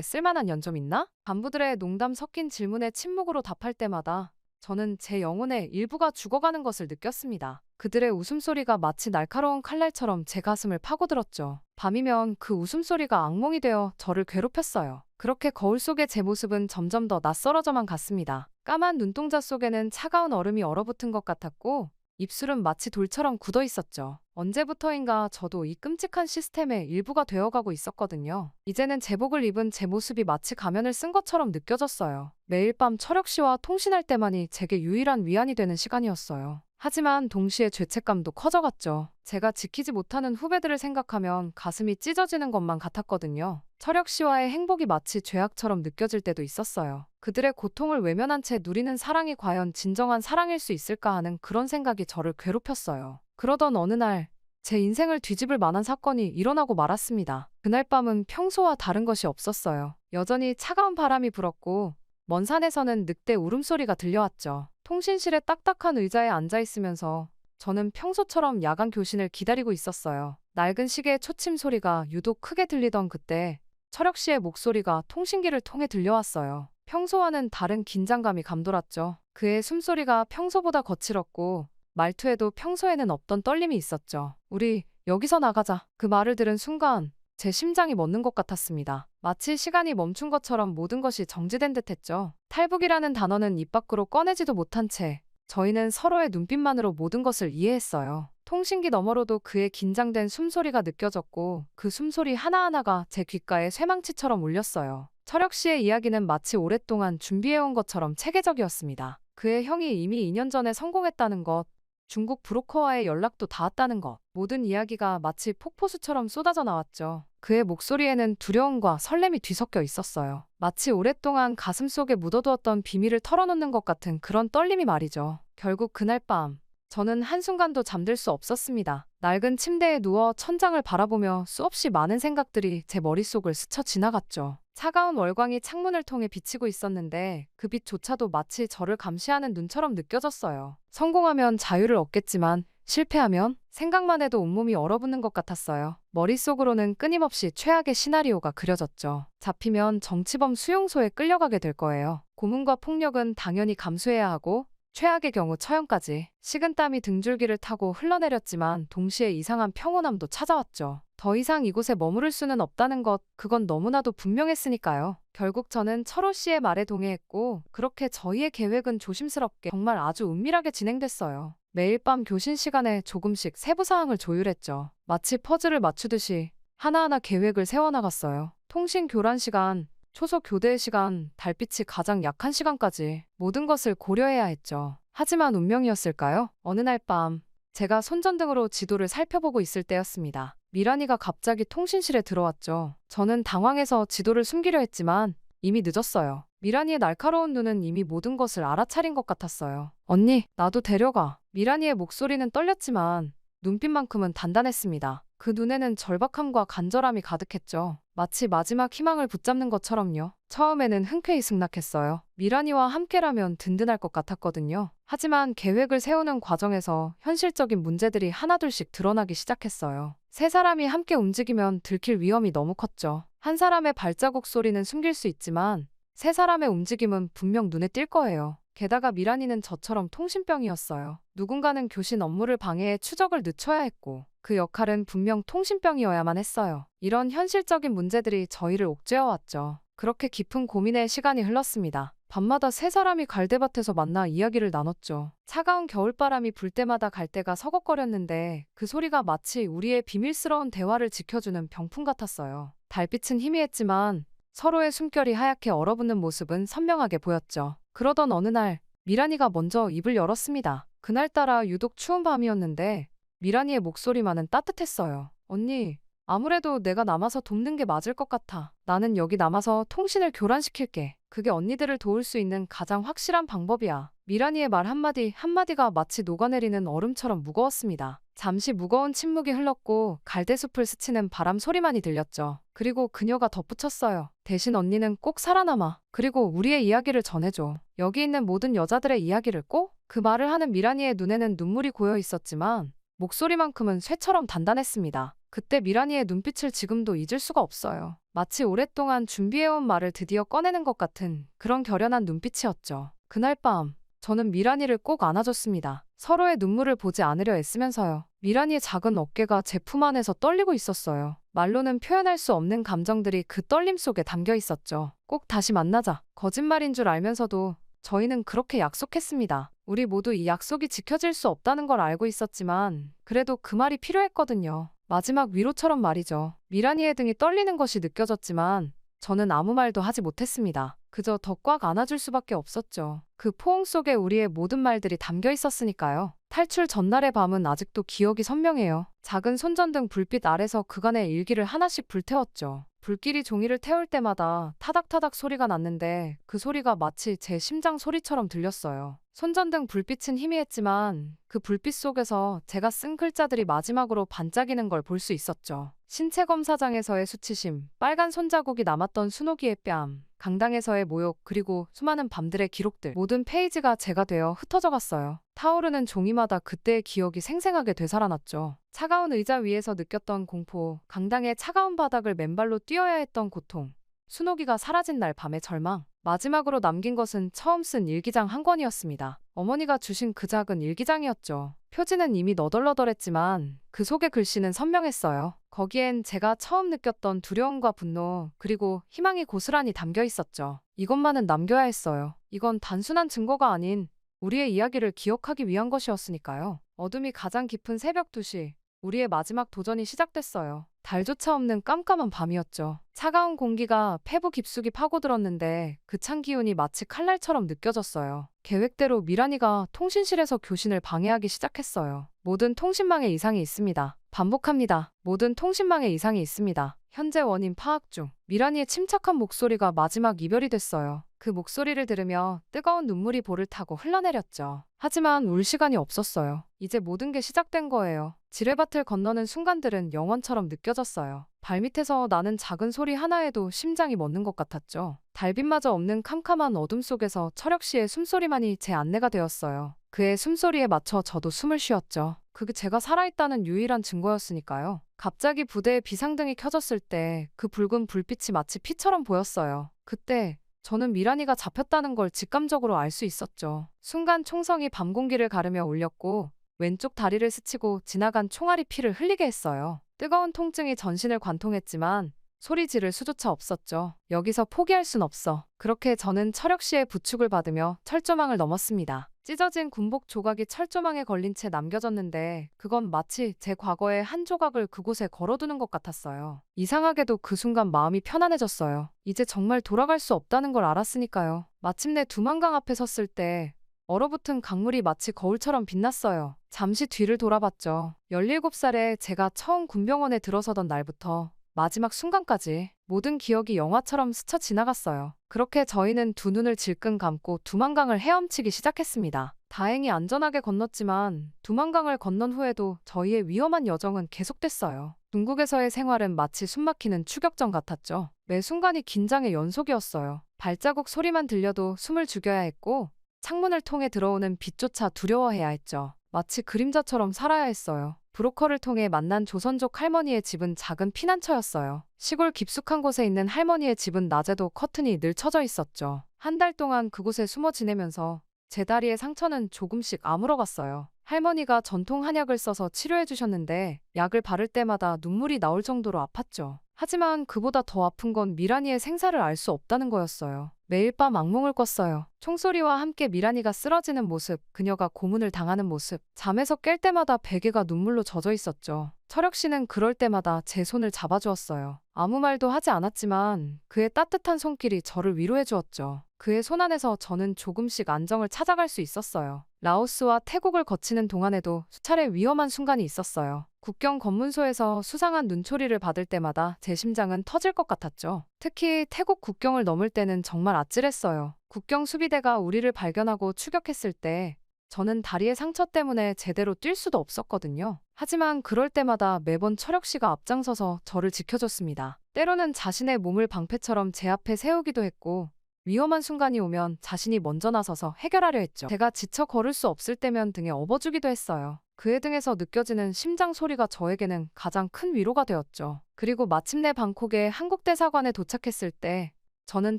쓸만한 연 좀 있나? 간부들의 농담 섞인 질문에 침묵으로 답할 때마다 저는 제 영혼의 일부가 죽어가는 것을 느꼈습니다. 그들의 웃음소리가 마치 날카로운 칼날처럼 제 가슴을 파고들었죠. 밤이면 그 웃음소리가 악몽이 되어 저를 괴롭혔어요. 그렇게 거울 속의 제 모습은 점점 더 낯설어져만 갔습니다. 까만 눈동자 속에는 차가운 얼음이 얼어붙은 것 같았고 입술은 마치 돌처럼 굳어 있었죠. 언제부터인가 저도 이 끔찍한 시스템의 일부가 되어가고 있었거든요. 이제는 제복을 입은 제 모습이 마치 가면을 쓴 것처럼 느껴졌어요. 매일 밤 철혁 씨와 통신할 때만이 제게 유일한 위안이 되는 시간이었어요. 하지만 동시에 죄책감도 커져갔죠. 제가 지키지 못하는 후배들을 생각하면 가슴이 찢어지는 것만 같았거든요. 철혁 씨와의 행복이 마치 죄악처럼 느껴질 때도 있었어요. 그들의 고통을 외면한 채 누리는 사랑이 과연 진정한 사랑일 수 있을까 하는 그런 생각이 저를 괴롭혔어요. 그러던 어느 날 제 인생을 뒤집을 만한 사건이 일어나고 말았습니다. 그날 밤은 평소와 다른 것이 없었어요. 여전히 차가운 바람이 불었고 먼 산에서는 늑대 울음소리가 들려왔죠. 통신실의 딱딱한 의자에 앉아 있으면서 저는 평소처럼 야간 교신을 기다리고 있었어요. 낡은 시계의 초침 소리가 유독 크게 들리던 그때 철혁 씨의 목소리가 통신기를 통해 들려왔어요. 평소와는 다른 긴장감이 감돌았죠. 그의 숨소리가 평소보다 거칠었고 말투에도 평소에는 없던 떨림이 있었죠. 우리 여기서 나가자. 그 말을 들은 순간 제 심장이 멎는 것 같았습니다. 마치 시간이 멈춘 것처럼 모든 것이 정지된 듯했죠. 탈북이라는 단어는 입 밖으로 꺼내지도 못한 채 저희는 서로의 눈빛만으로 모든 것을 이해했어요. 통신기 너머로도 그의 긴장된 숨소리가 느껴졌고 그 숨소리 하나하나가 제 귓가에 쇠망치처럼 울렸어요. 철혁 씨의 이야기는 마치 오랫동안 준비해온 것처럼 체계적이었습니다. 그의 형이 이미 2년 전에 성공했다는 것, 중국 브로커와의 연락도 닿았다는 것, 모든 이야기가 마치 폭포수처럼 쏟아져 나왔죠. 그의 목소리에는 두려움과 설렘이 뒤섞여 있었어요. 마치 오랫동안 가슴속에 묻어두었던 비밀을 털어놓는 것 같은 그런 떨림이 말이죠. 결국 그날 밤 저는 한순간도 잠들 수 없었습니다. 낡은 침대에 누워 천장을 바라보며 수없이 많은 생각들이 제 머릿속을 스쳐 지나갔죠. 차가운 월광이 창문을 통해 비치고 있었는데 그 빛조차도 마치 저를 감시하는 눈처럼 느껴졌어요. 성공하면 자유를 얻겠지만 실패하면 생각만 해도 온몸이 얼어붙는 것 같았어요. 머릿속으로는 끊임없이 최악의 시나리오가 그려졌죠. 잡히면 정치범 수용소에 끌려가게 될 거예요. 고문과 폭력은 당연히 감수해야 하고 최악의 경우 처형까지. 식은땀이 등줄기를 타고 흘러내렸지만 동시에 이상한 평온함도 찾아왔죠. 더 이상 이곳에 머무를 수는 없다는 것, 그건 너무나도 분명했으니까요. 결국 저는 철호 씨의 말에 동의했고 그렇게 저희의 계획은 조심스럽게 정말 아주 은밀하게 진행됐어요. 매일 밤 교신 시간에 조금씩 세부 사항을 조율했죠. 마치 퍼즐을 맞추듯이 하나하나 계획을 세워나갔어요. 통신 교란 시간, 초소 교대 시간, 달빛이 가장 약한 시간까지 모든 것을 고려해야 했죠. 하지만 운명이었을까요? 어느 날 밤 제가 손전등으로 지도를 살펴보고 있을 때였습니다. 미란이가 갑자기 통신실에 들어왔죠. 저는 당황해서 지도를 숨기려 했지만 이미 늦었어요. 미란이의 날카로운 눈은 이미 모든 것을 알아차린 것 같았어요. 언니, 나도 데려가. 미란이의 목소리는 떨렸지만 눈빛만큼은 단단했습니다. 그 눈에는 절박함과 간절함이 가득했죠. 마치 마지막 희망을 붙잡는 것처럼요. 처음에는 흔쾌히 승낙했어요. 미란이와 함께라면 든든할 것 같았거든요. 하지만 계획을 세우는 과정에서 현실적인 문제들이 하나둘씩 드러나기 시작했어요. 세 사람이 함께 움직이면 들킬 위험이 너무 컸죠. 한 사람의 발자국 소리는 숨길 수 있지만 세 사람의 움직임은 분명 눈에 띌 거예요. 게다가 미란이는 저처럼 통신병이었어요. 누군가는 교신 업무를 방해해 추적을 늦춰야 했고 그 역할은 분명 통신병이어야만 했어요. 이런 현실적인 문제들이 저희를 옥죄어왔죠. 그렇게 깊은 고민의 시간이 흘렀습니다. 밤마다 세 사람이 갈대밭에서 만나 이야기를 나눴죠. 차가운 겨울바람이 불 때마다 갈대가 서걱거렸는데 그 소리가 마치 우리의 비밀스러운 대화를 지켜주는 병풍 같았어요. 달빛은 희미했지만 서로의 숨결이 하얗게 얼어붙는 모습은 선명하게 보였죠. 그러던 어느 날 미란이가 먼저 입을 열었습니다. 그날따라 유독 추운 밤이었는데 미란이의 목소리만은 따뜻했어요. 언니, 아무래도 내가 남아서 돕는 게 맞을 것 같아. 나는 여기 남아서 통신을 교란시킬게. 그게 언니들을 도울 수 있는 가장 확실한 방법이야. 미란이의 말 한마디 한마디가 마치 녹아내리는 얼음처럼 무거웠습니다. 잠시 무거운 침묵이 흘렀고 갈대숲을 스치는 바람 소리만이 들렸죠. 그리고 그녀가 덧붙였어요. 대신 언니는 꼭 살아남아. 그리고 우리의 이야기를 전해줘. 여기 있는 모든 여자들의 이야기를 꼭? 그 말을 하는 미란이의 눈에는 눈물이 고여 있었지만 목소리만큼은 쇠처럼 단단했습니다. 그때 미란이의 눈빛을 지금도 잊을 수가 없어요. 마치 오랫동안 준비해온 말을 드디어 꺼내는 것 같은 그런 결연한 눈빛이었죠. 그날 밤 저는 미란이를 꼭 안아줬습니다. 서로의 눈물을 보지 않으려 애쓰면서요. 미란이의 작은 어깨가 제 품 안에서 떨리고 있었어요. 말로는 표현할 수 없는 감정들이 그 떨림 속에 담겨 있었죠. 꼭 다시 만나자. 거짓말인 줄 알면서도 저희는 그렇게 약속했습니다. 우리 모두 이 약속이 지켜질 수 없다는 걸 알고 있었지만 그래도 그 말이 필요했거든요. 마지막 위로처럼 말이죠. 미란이의 등이 떨리는 것이 느껴졌지만 저는 아무 말도 하지 못했습니다. 그저 더 꽉 안아줄 수밖에 없었죠. 그 포옹 속에 우리의 모든 말들이 담겨 있었으니까요. 탈출 전날의 밤은 아직도 기억이 선명해요. 작은 손전등 불빛 아래서 그간의 일기를 하나씩 불태웠죠. 불길이 종이를 태울 때마다 타닥타닥 소리가 났는데 그 소리가 마치 제 심장 소리처럼 들렸어요. 손전등 불빛은 희미했지만 그 불빛 속에서 제가 쓴 글자들이 마지막으로 반짝이는 걸 볼 수 있었죠. 신체 검사장에서의 수치심, 빨간 손자국이 남았던 순옥이의 뺨, 강당에서의 모욕, 그리고 수많은 밤들의 기록들. 모든 페이지가 제가 되어 흩어져 갔어요. 타오르는 종이마다 그때의 기억이 생생하게 되살아났죠. 차가운 의자 위에서 느꼈던 공포, 강당의 차가운 바닥을 맨발로 뛰어야 했던 고통, 순옥이가 사라진 날 밤의 절망. 마지막으로 남긴 것은 처음 쓴 일기장 한 권이었습니다. 어머니가 주신 그 작은 일기장이었죠. 표지는 이미 너덜너덜했지만 그 속의 글씨는 선명했어요. 거기엔 제가 처음 느꼈던 두려움과 분노, 그리고 희망이 고스란히 담겨 있었죠. 이것만은 남겨야 했어요. 이건 단순한 증거가 아닌 우리의 이야기를 기억하기 위한 것이었으니까요. 어둠이 가장 깊은 새벽 2시, 우리의 마지막 도전이 시작됐어요. 달조차 없는 깜깜한 밤이었죠. 차가운 공기가 폐부 깊숙이 파고들었는데 그 찬 기운이 마치 칼날처럼 느껴졌어요. 계획대로 미란이가 통신실에서 교신을 방해하기 시작했어요. 모든 통신망에 이상이 있습니다. 반복합니다. 모든 통신망에 이상이 있습니다. 현재 원인 파악 중. 미란이의 침착한 목소리가 마지막 이별이 됐어요. 그 목소리를 들으며 뜨거운 눈물이 볼을 타고 흘러내렸죠. 하지만 울 시간이 없었어요. 이제 모든 게 시작된 거예요. 지뢰밭을 건너는 순간들은 영원처럼 느껴졌어요. 발밑에서 나는 작은 소리 하나에도 심장이 멎는 것 같았죠. 달빛마저 없는 캄캄한 어둠 속에서 철혁 씨의 숨소리만이 제 안내가 되었어요. 그의 숨소리에 맞춰 저도 숨을 쉬었죠. 그게 제가 살아있다는 유일한 증거였으니까요. 갑자기 부대에 비상등이 켜졌을 때 그 붉은 불빛이 마치 피처럼 보였어요. 그때 저는 미란이가 잡혔다는 걸 직감적으로 알 수 있었죠. 순간 총성이 밤 공기를 가르며 울렸고 왼쪽 다리를 스치고 지나간 총알이 피를 흘리게 했어요. 뜨거운 통증이 전신을 관통했지만 소리 지를 수조차 없었죠. 여기서 포기할 순 없어. 그렇게 저는 철혁 씨의 부축을 받으며 철조망을 넘었습니다. 찢어진 군복 조각이 철조망에 걸린 채 남겨졌는데 그건 마치 제 과거의 한 조각을 그곳에 걸어두는 것 같았어요. 이상하게도 그 순간 마음이 편안해졌어요. 이제 정말 돌아갈 수 없다는 걸 알았으니까요. 마침내 두만강 앞에 섰을 때 얼어붙은 강물이 마치 거울처럼 빛났어요. 잠시 뒤를 돌아봤죠. 17살에 제가 처음 군병원에 들어서던 날부터 마지막 순간까지 모든 기억이 영화처럼 스쳐 지나갔어요. 그렇게 저희는 두 눈을 질끈 감고 두만강을 헤엄치기 시작했습니다. 다행히 안전하게 건넜지만 두만강을 건넌 후에도 저희의 위험한 여정은 계속됐어요. 중국에서의 생활은 마치 숨막히는 추격전 같았죠. 매 순간이 긴장의 연속이었어요. 발자국 소리만 들려도 숨을 죽여야 했고 창문을 통해 들어오는 빛조차 두려워해야 했죠. 마치 그림자처럼 살아야 했어요. 브로커를 통해 만난 조선족 할머니의 집은 작은 피난처였어요. 시골 깊숙한 곳에 있는 할머니의 집은 낮에도 커튼이 늘 쳐져 있었죠. 한 달 동안 그곳에 숨어 지내면서 제 다리의 상처는 조금씩 아물어갔어요. 할머니가 전통 한약을 써서 치료해 주셨는데 약을 바를 때마다 눈물이 나올 정도로 아팠죠. 하지만 그보다 더 아픈 건 미란이의 생사를 알 수 없다는 거였어요. 매일 밤 악몽을 꿨어요. 총소리와 함께 미란이가 쓰러지는 모습, 그녀가 고문을 당하는 모습. 잠에서 깰 때마다 베개가 눈물로 젖어 있었죠. 철혁 씨는 그럴 때마다 제 손을 잡아주었어요. 아무 말도 하지 않았지만 그의 따뜻한 손길이 저를 위로해 주었죠. 그의 손 안에서 저는 조금씩 안정을 찾아갈 수 있었어요. 라오스와 태국을 거치는 동안에도 수차례 위험한 순간이 있었어요. 국경 검문소에서 수상한 눈초리를 받을 때마다 제 심장은 터질 것 같았죠. 특히 태국 국경을 넘을 때는 정말 아찔했어요. 국경 수비대가 우리를 발견하고 추격했을 때 저는 다리의 상처 때문에 제대로 뛸 수도 없었거든요. 하지만 그럴 때마다 매번 철혁 씨가 앞장서서 저를 지켜줬습니다. 때로는 자신의 몸을 방패처럼 제 앞에 세우기도 했고 위험한 순간이 오면 자신이 먼저 나서서 해결하려 했죠. 제가 지쳐 걸을 수 없을 때면 등에 업어주기도 했어요. 그의 등에서 느껴지는 심장 소리가 저에게는 가장 큰 위로가 되었죠. 그리고 마침내 방콕의 한국 대사관에 도착했을 때 저는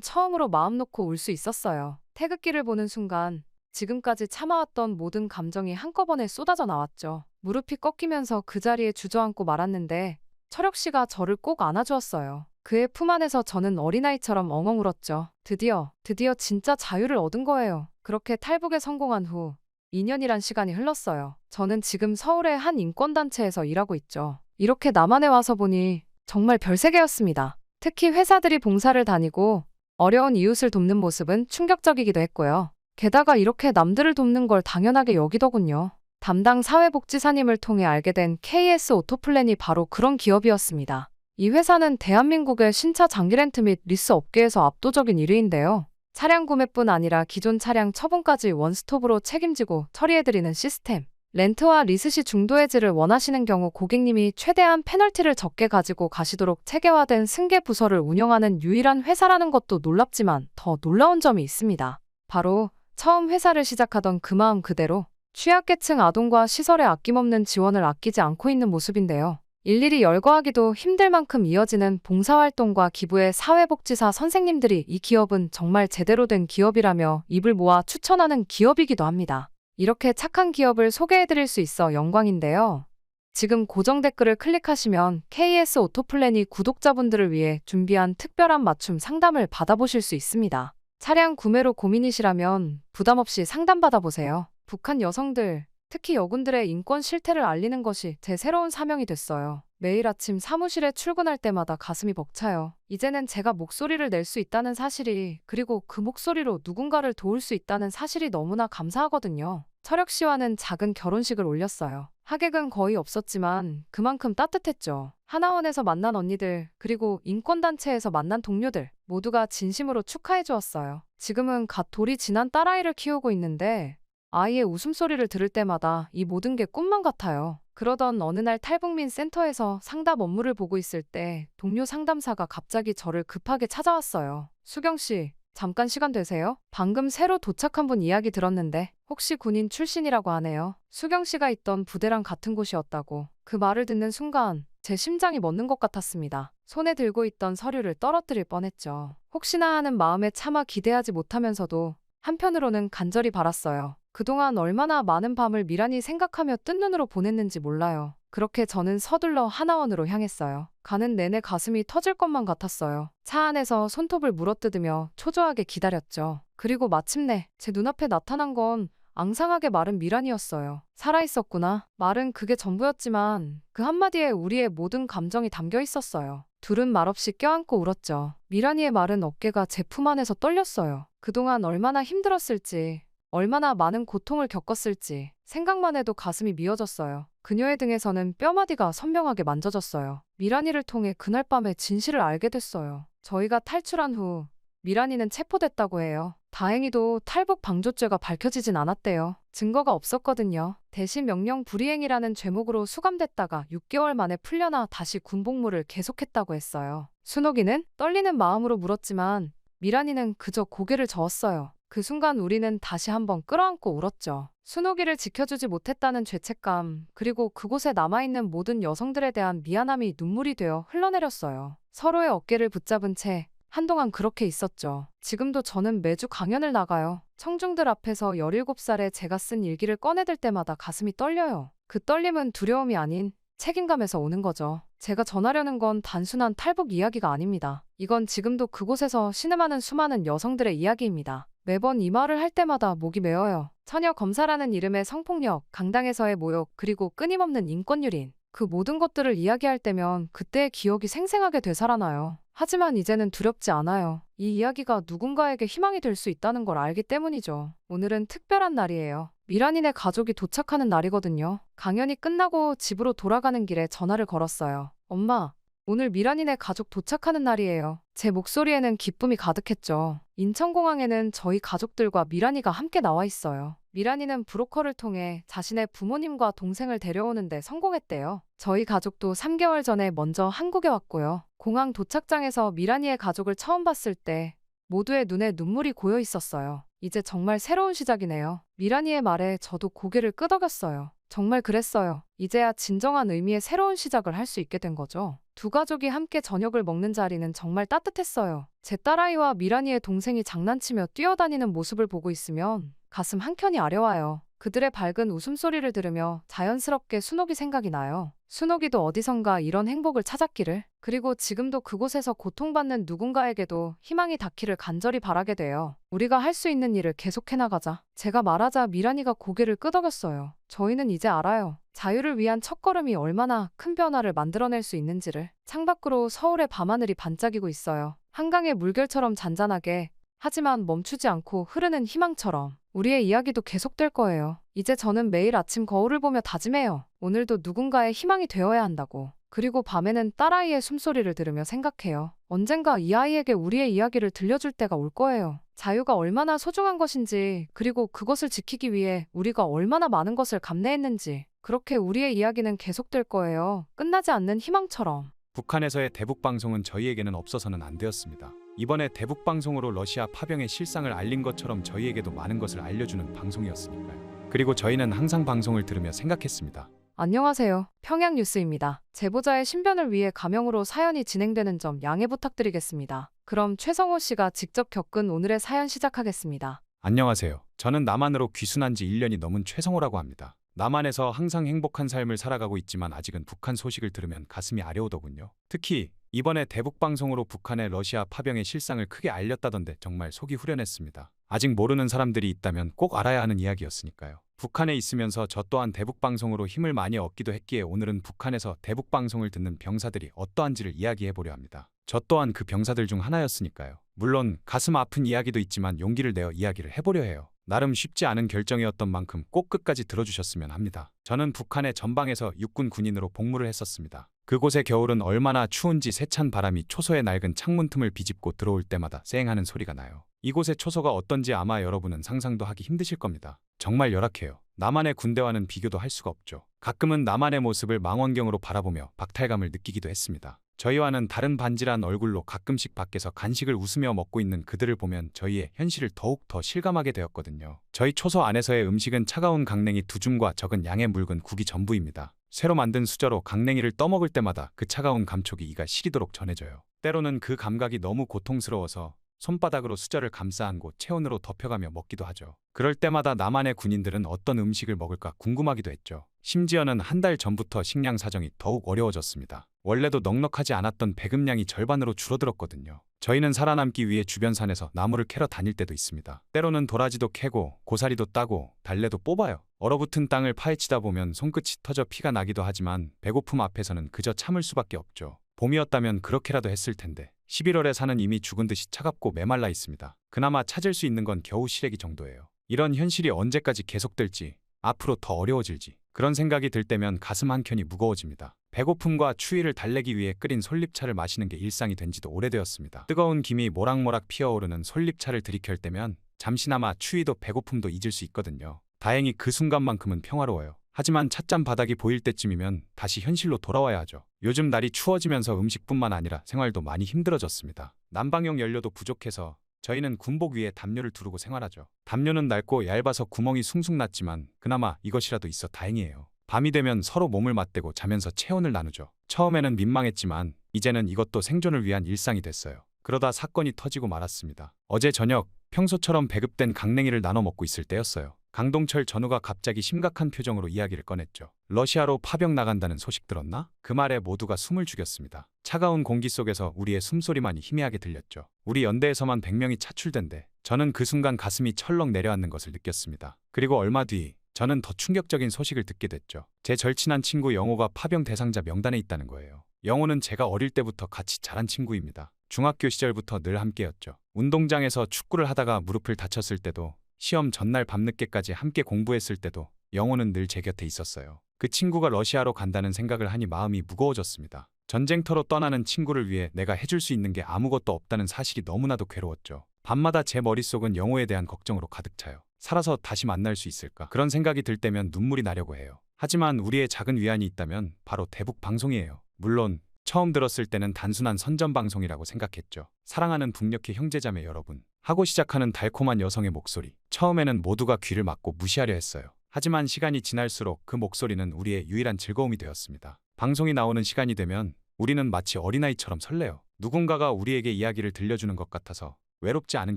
처음으로 마음 놓고 울 수 있었어요. 태극기를 보는 순간 지금까지 참아왔던 모든 감정이 한꺼번에 쏟아져 나왔죠. 무릎이 꺾이면서 그 자리에 주저앉고 말았는데 철혁 씨가 저를 꼭 안아주었어요. 그의 품 안에서 저는 어린아이처럼 엉엉 울었죠. 드디어 진짜 자유를 얻은 거예요. 그렇게 탈북에 성공한 후 2년이란 시간이 흘렀어요. 저는 지금 서울의 한 인권단체에서 일하고 있죠. 이렇게 남한에 와서 보니 정말 별세계였습니다. 특히 회사들이 봉사를 다니고 어려운 이웃을 돕는 모습은 충격적이기도 했고요. 게다가 이렇게 남들을 돕는 걸 당연하게 여기더군요. 담당 사회복지사님을 통해 알게 된 KS 오토플랜이 바로 그런 기업이었습니다. 이 회사는 대한민국의 신차 장기 렌트 및 리스 업계에서 압도적인 1위인데요. 차량 구매뿐 아니라 기존 차량 처분까지 원스톱으로 책임지고 처리해드리는 시스템. 렌트와 리스 시 중도 해지를 원하시는 경우 고객님이 최대한 페널티를 적게 가지고 가시도록 체계화된 승계 부서를 운영하는 유일한 회사라는 것도 놀랍지만 더 놀라운 점이 있습니다. 바로 처음 회사를 시작하던 그 마음 그대로 취약계층 아동과 시설에 아낌없는 지원을 아끼지 않고 있는 모습인데요. 일일이 열거하기도 힘들 만큼 이어지는 봉사활동과 기부의 사회복지사 선생님들이 이 기업은 정말 제대로 된 기업이라며 입을 모아 추천하는 기업이기도 합니다. 이렇게 착한 기업을 소개해드릴 수 있어 영광인데요. 지금 고정 댓글을 클릭하시면 KS 오토플랜이 구독자분들을 위해 준비한 특별한 맞춤 상담을 받아보실 수 있습니다. 차량 구매로 고민이시라면 부담 없이 상담 받아보세요. 북한 여성들, 특히 여군들의 인권 실태를 알리는 것이 제 새로운 사명이 됐어요. 매일 아침 사무실에 출근할 때마다 가슴이 벅차요. 이제는 제가 목소리를 낼 수 있다는 사실이, 그리고 그 목소리로 누군가를 도울 수 있다는 사실이 너무나 감사하거든요. 철혁 씨와는 작은 결혼식을 올렸어요. 하객은 거의 없었지만 그만큼 따뜻했죠. 하나원에서 만난 언니들, 그리고 인권단체에서 만난 동료들 모두가 진심으로 축하해 주었어요. 지금은 갓 돌이 지난 딸아이를 키우고 있는데 아이의 웃음소리를 들을 때마다 이 모든 게 꿈만 같아요. 그러던 어느 날 탈북민 센터에서 상담 업무를 보고 있을 때 동료 상담사가 갑자기 저를 급하게 찾아왔어요. 수경 씨, 잠깐 시간 되세요? 방금 새로 도착한 분 이야기 들었는데 혹시 군인 출신이라고 하네요. 수경 씨가 있던 부대랑 같은 곳이었다고. 그 말을 듣는 순간 제 심장이 멎는 것 같았습니다. 손에 들고 있던 서류를 떨어뜨릴 뻔했죠. 혹시나 하는 마음에 차마 기대하지 못하면서도 한편으로는 간절히 바랐어요. 그동안 얼마나 많은 밤을 미란히 생각하며 뜬 눈으로 보냈는지 몰라요. 그렇게 저는 서둘러 하나원으로 향했어요. 가는 내내 가슴이 터질 것만 같았어요. 차 안에서 손톱을 물어뜯으며 초조하게 기다렸죠. 그리고 마침내 제 눈앞에 나타난 건 앙상하게 마른 미란이었어요. 살아있었구나. 말은 그게 전부였지만 그 한마디에 우리의 모든 감정이 담겨 있었어요. 둘은 말없이 껴안고 울었죠. 미란이의 마른 어깨가 제 품 안에서 떨렸어요. 그동안 얼마나 힘들었을지, 얼마나 많은 고통을 겪었을지 생각만 해도 가슴이 미어졌어요. 그녀의 등에서는 뼈마디가 선명하게 만져졌어요. 미란이를 통해 그날 밤에 진실을 알게 됐어요. 저희가 탈출한 후 미란이는 체포됐다고 해요. 다행히도 탈북 방조죄가 밝혀지진 않았대요. 증거가 없었거든요. 대신 명령 불이행이라는 죄목으로 수감됐다가 6개월 만에 풀려나 다시 군복무를 계속했다고 했어요. 순옥이는 떨리는 마음으로 물었지만 미란이는 그저 고개를 저었어요. 그 순간 우리는 다시 한번 끌어안고 울었죠. 순옥이를 지켜주지 못했다는 죄책감, 그리고 그곳에 남아있는 모든 여성들에 대한 미안함이 눈물이 되어 흘러내렸어요. 서로의 어깨를 붙잡은 채 한동안 그렇게 있었죠. 지금도 저는 매주 강연을 나가요. 청중들 앞에서 17살에 제가 쓴 일기를 꺼내들 때마다 가슴이 떨려요. 그 떨림은 두려움이 아닌 책임감에서 오는 거죠. 제가 전하려는 건 단순한 탈북 이야기가 아닙니다. 이건 지금도 그곳에서 신음하는 수많은 여성들의 이야기입니다. 매번 이 말을 할 때마다 목이 메어요. 처녀 검사라는 이름의 성폭력, 강당에서의 모욕, 그리고 끊임없는 인권유린. 그 모든 것들을 이야기할 때면 그때의 기억이 생생하게 되살아나요. 하지만 이제는 두렵지 않아요. 이 이야기가 누군가에게 희망이 될 수 있다는 걸 알기 때문이죠. 오늘은 특별한 날이에요. 미란이네 가족이 도착하는 날이거든요. 강연이 끝나고 집으로 돌아가는 길에 전화를 걸었어요. 엄마, 오늘 미란이네 가족 도착하는 날이에요. 제 목소리에는 기쁨이 가득했죠. 인천공항에는 저희 가족들과 미란이가 함께 나와 있어요. 미란이는 브로커를 통해 자신의 부모님과 동생을 데려오는데 성공했대요. 저희 가족도 3개월 전에 먼저 한국에 왔고요. 공항 도착장에서 미란이의 가족을 처음 봤을 때 모두의 눈에 눈물이 고여 있었어요. 이제 정말 새로운 시작이네요. 미란이의 말에 저도 고개를 끄덕였어요. 정말 그랬어요. 이제야 진정한 의미의 새로운 시작을 할 수 있게 된 거죠. 두 가족이 함께 저녁을 먹는 자리는 정말 따뜻했어요. 제 딸아이와 미란이의 동생이 장난치며 뛰어다니는 모습을 보고 있으면 가슴 한켠이 아려와요. 그들의 밝은 웃음소리를 들으며 자연스럽게 순옥이 생각이 나요. 순옥이도 어디선가 이런 행복을 찾았기를, 그리고 지금도 그곳에서 고통받는 누군가에게도 희망이 닿기를 간절히 바라게 돼요. 우리가 할 수 있는 일을 계속해 나가자. 제가 말하자 미란이가 고개를 끄덕였어요. 저희는 이제 알아요. 자유를 위한 첫걸음이 얼마나 큰 변화를 만들어낼 수 있는지를. 창밖으로 서울의 밤하늘이 반짝이고 있어요. 한강의 물결처럼 잔잔하게, 하지만 멈추지 않고 흐르는 희망처럼. 우리의 이야기도 계속될 거예요. 이제 저는 매일 아침 거울을 보며 다짐해요. 오늘도 누군가의 희망이 되어야 한다고. 그리고 밤에는 딸아이의 숨소리를 들으며 생각해요. 언젠가 이 아이에게 우리의 이야기를 들려줄 때가 올 거예요. 자유가 얼마나 소중한 것인지, 그리고 그것을 지키기 위해 우리가 얼마나 많은 것을 감내했는지. 그렇게 우리의 이야기는 계속될 거예요. 끝나지 않는 희망처럼. 북한에서의 대북방송은 저희에게는 없어서는 안 되었습니다. 이번에 대북방송으로 러시아 파병의 실상을 알린 것처럼 저희에게도 많은 것을 알려주는 방송이었으니까요. 그리고 저희는 항상 방송을 들으며 생각했습니다. 안녕하세요. 평양뉴스입니다. 제보자의 신변을 위해 가명으로 사연이 진행되는 점 양해 부탁드리겠습니다. 그럼 최성호 씨가 직접 겪은 오늘의 사연 시작하겠습니다. 안녕하세요. 저는 남한으로 귀순한 지 1년이 넘은 최성호라고 합니다. 남한에서 항상 행복한 삶을 살아가고 있지만 아직은 북한 소식을 들으면 가슴이 아려오더군요. 특히 이번에 대북방송으로 북한의 러시아 파병의 실상을 크게 알렸다던데 정말 속이 후련했습니다. 아직 모르는 사람들이 있다면 꼭 알아야 하는 이야기였으니까요. 북한에 있으면서 저 또한 대북방송으로 힘을 많이 얻기도 했기에 오늘은 북한에서 대북방송을 듣는 병사들이 어떠한지를 이야기해보려 합니다. 저 또한 그 병사들 중 하나였으니까요. 물론 가슴 아픈 이야기도 있지만 용기를 내어 이야기를 해보려 해요. 나름 쉽지 않은 결정이었던 만큼 꼭 끝까지 들어주셨으면 합니다. 저는 북한의 전방에서 육군 군인으로 복무를 했었습니다. 그곳의 겨울은 얼마나 추운지 세찬 바람이 초소의 낡은 창문 틈을 비집고 들어올 때마다 쌩하는 소리가 나요. 이곳의 초소가 어떤지 아마 여러분은 상상도 하기 힘드실 겁니다. 정말 열악해요. 남한의 군대와는 비교도 할 수가 없죠. 가끔은 남한의 모습을 망원경으로 바라보며 박탈감을 느끼기도 했습니다. 저희와는 다른 반질한 얼굴로 가끔씩 밖에서 간식을 웃으며 먹고 있는 그들을 보면 저희의 현실을 더욱 더 실감하게 되었거든요. 저희 초소 안에서의 음식은 차가운 강냉이 2줌과 적은 양의 묽은 국이 전부입니다. 새로 만든 수저로 강냉이를 떠먹을 때마다 그 차가운 감촉이 이가 시리도록 전해져요. 때로는 그 감각이 너무 고통스러워서 손바닥으로 수저를 감싸 안고 체온으로 덮여가며 먹기도 하죠. 그럴 때마다 남한의 군인들은 어떤 음식을 먹을까 궁금하기도 했죠. 심지어는 한 달 전부터 식량 사정이 더욱 어려워졌습니다. 원래도 넉넉하지 않았던 배급량이 절반으로 줄어들었거든요. 저희는 살아남기 위해 주변 산에서 나무를 캐러 다닐 때도 있습니다. 때로는 도라지도 캐고 고사리도 따고 달래도 뽑아요. 얼어붙은 땅을 파헤치다 보면 손끝이 터져 피가 나기도 하지만 배고픔 앞에서는 그저 참을 수밖에 없죠. 봄이었다면 그렇게라도 했을 텐데 11월의 산은 이미 죽은 듯이 차갑고 메말라 있습니다. 그나마 찾을 수 있는 건 겨우 시래기 정도예요. 이런 현실이 언제까지 계속될지, 앞으로 더 어려워질지 그런 생각이 들 때면 가슴 한켠이 무거워집니다. 배고픔과 추위를 달래기 위해 끓인 솔잎차를 마시는 게 일상이 된 지도 오래되었습니다. 뜨거운 김이 모락모락 피어오르는 솔잎차를 들이킬 때면 잠시나마 추위도 배고픔도 잊을 수 있거든요. 다행히 그 순간만큼은 평화로워요. 하지만 찻잔 바닥이 보일 때쯤이면 다시 현실로 돌아와야 하죠. 요즘 날이 추워지면서 음식뿐만 아니라 생활도 많이 힘들어졌습니다. 난방용 연료도 부족해서 저희는 군복 위에 담요를 두르고 생활하죠. 담요는 낡고 얇아서 구멍이 숭숭 났지만 그나마 이것이라도 있어 다행이에요. 밤이 되면 서로 몸을 맞대고 자면서 체온을 나누죠. 처음에는 민망했지만 이제는 이것도 생존을 위한 일상이 됐어요. 그러다 사건이 터지고 말았습니다. 어제 저녁 평소처럼 배급된 강냉이를 나눠 먹고 있을 때였어요. 강동철 전우가 갑자기 심각한 표정으로 이야기를 꺼냈죠. 러시아로 파병 나간다는 소식 들었나? 그 말에 모두가 숨을 죽였습니다. 차가운 공기 속에서 우리의 숨소리만이 희미하게 들렸죠. 우리 연대에서만 100명이 차출된대. 저는 그 순간 가슴이 철렁 내려앉는 것을 느꼈습니다. 그리고 얼마 뒤 저는 더 충격적인 소식을 듣게 됐죠. 제 절친한 친구 영호가 파병 대상자 명단에 있다는 거예요. 영호는 제가 어릴 때부터 같이 자란 친구입니다. 중학교 시절부터 늘 함께였죠. 운동장에서 축구를 하다가 무릎을 다쳤을 때도, 시험 전날 밤늦게까지 함께 공부했을 때도 영호는 늘 제 곁에 있었어요. 그 친구가 러시아로 간다는 생각을 하니 마음이 무거워졌습니다. 전쟁터로 떠나는 친구를 위해 내가 해줄 수 있는 게 아무것도 없다는 사실이 너무나도 괴로웠죠. 밤마다 제 머릿속은 영호에 대한 걱정으로 가득 차요. 살아서 다시 만날 수 있을까? 그런 생각이 들 때면 눈물이 나려고 해요. 하지만 우리의 작은 위안이 있다면 바로 대북 방송이에요. 물론 처음 들었을 때는 단순한 선전 방송이라고 생각했죠. 사랑하는 북녘의 형제자매 여러분, 하고 시작하는 달콤한 여성의 목소리. 처음에는 모두가 귀를 막고 무시하려 했어요. 하지만 시간이 지날수록 그 목소리는 우리의 유일한 즐거움이 되었습니다. 방송이 나오는 시간이 되면 우리는 마치 어린아이처럼 설레요. 누군가가 우리에게 이야기를 들려주는 것 같아서 외롭지 않은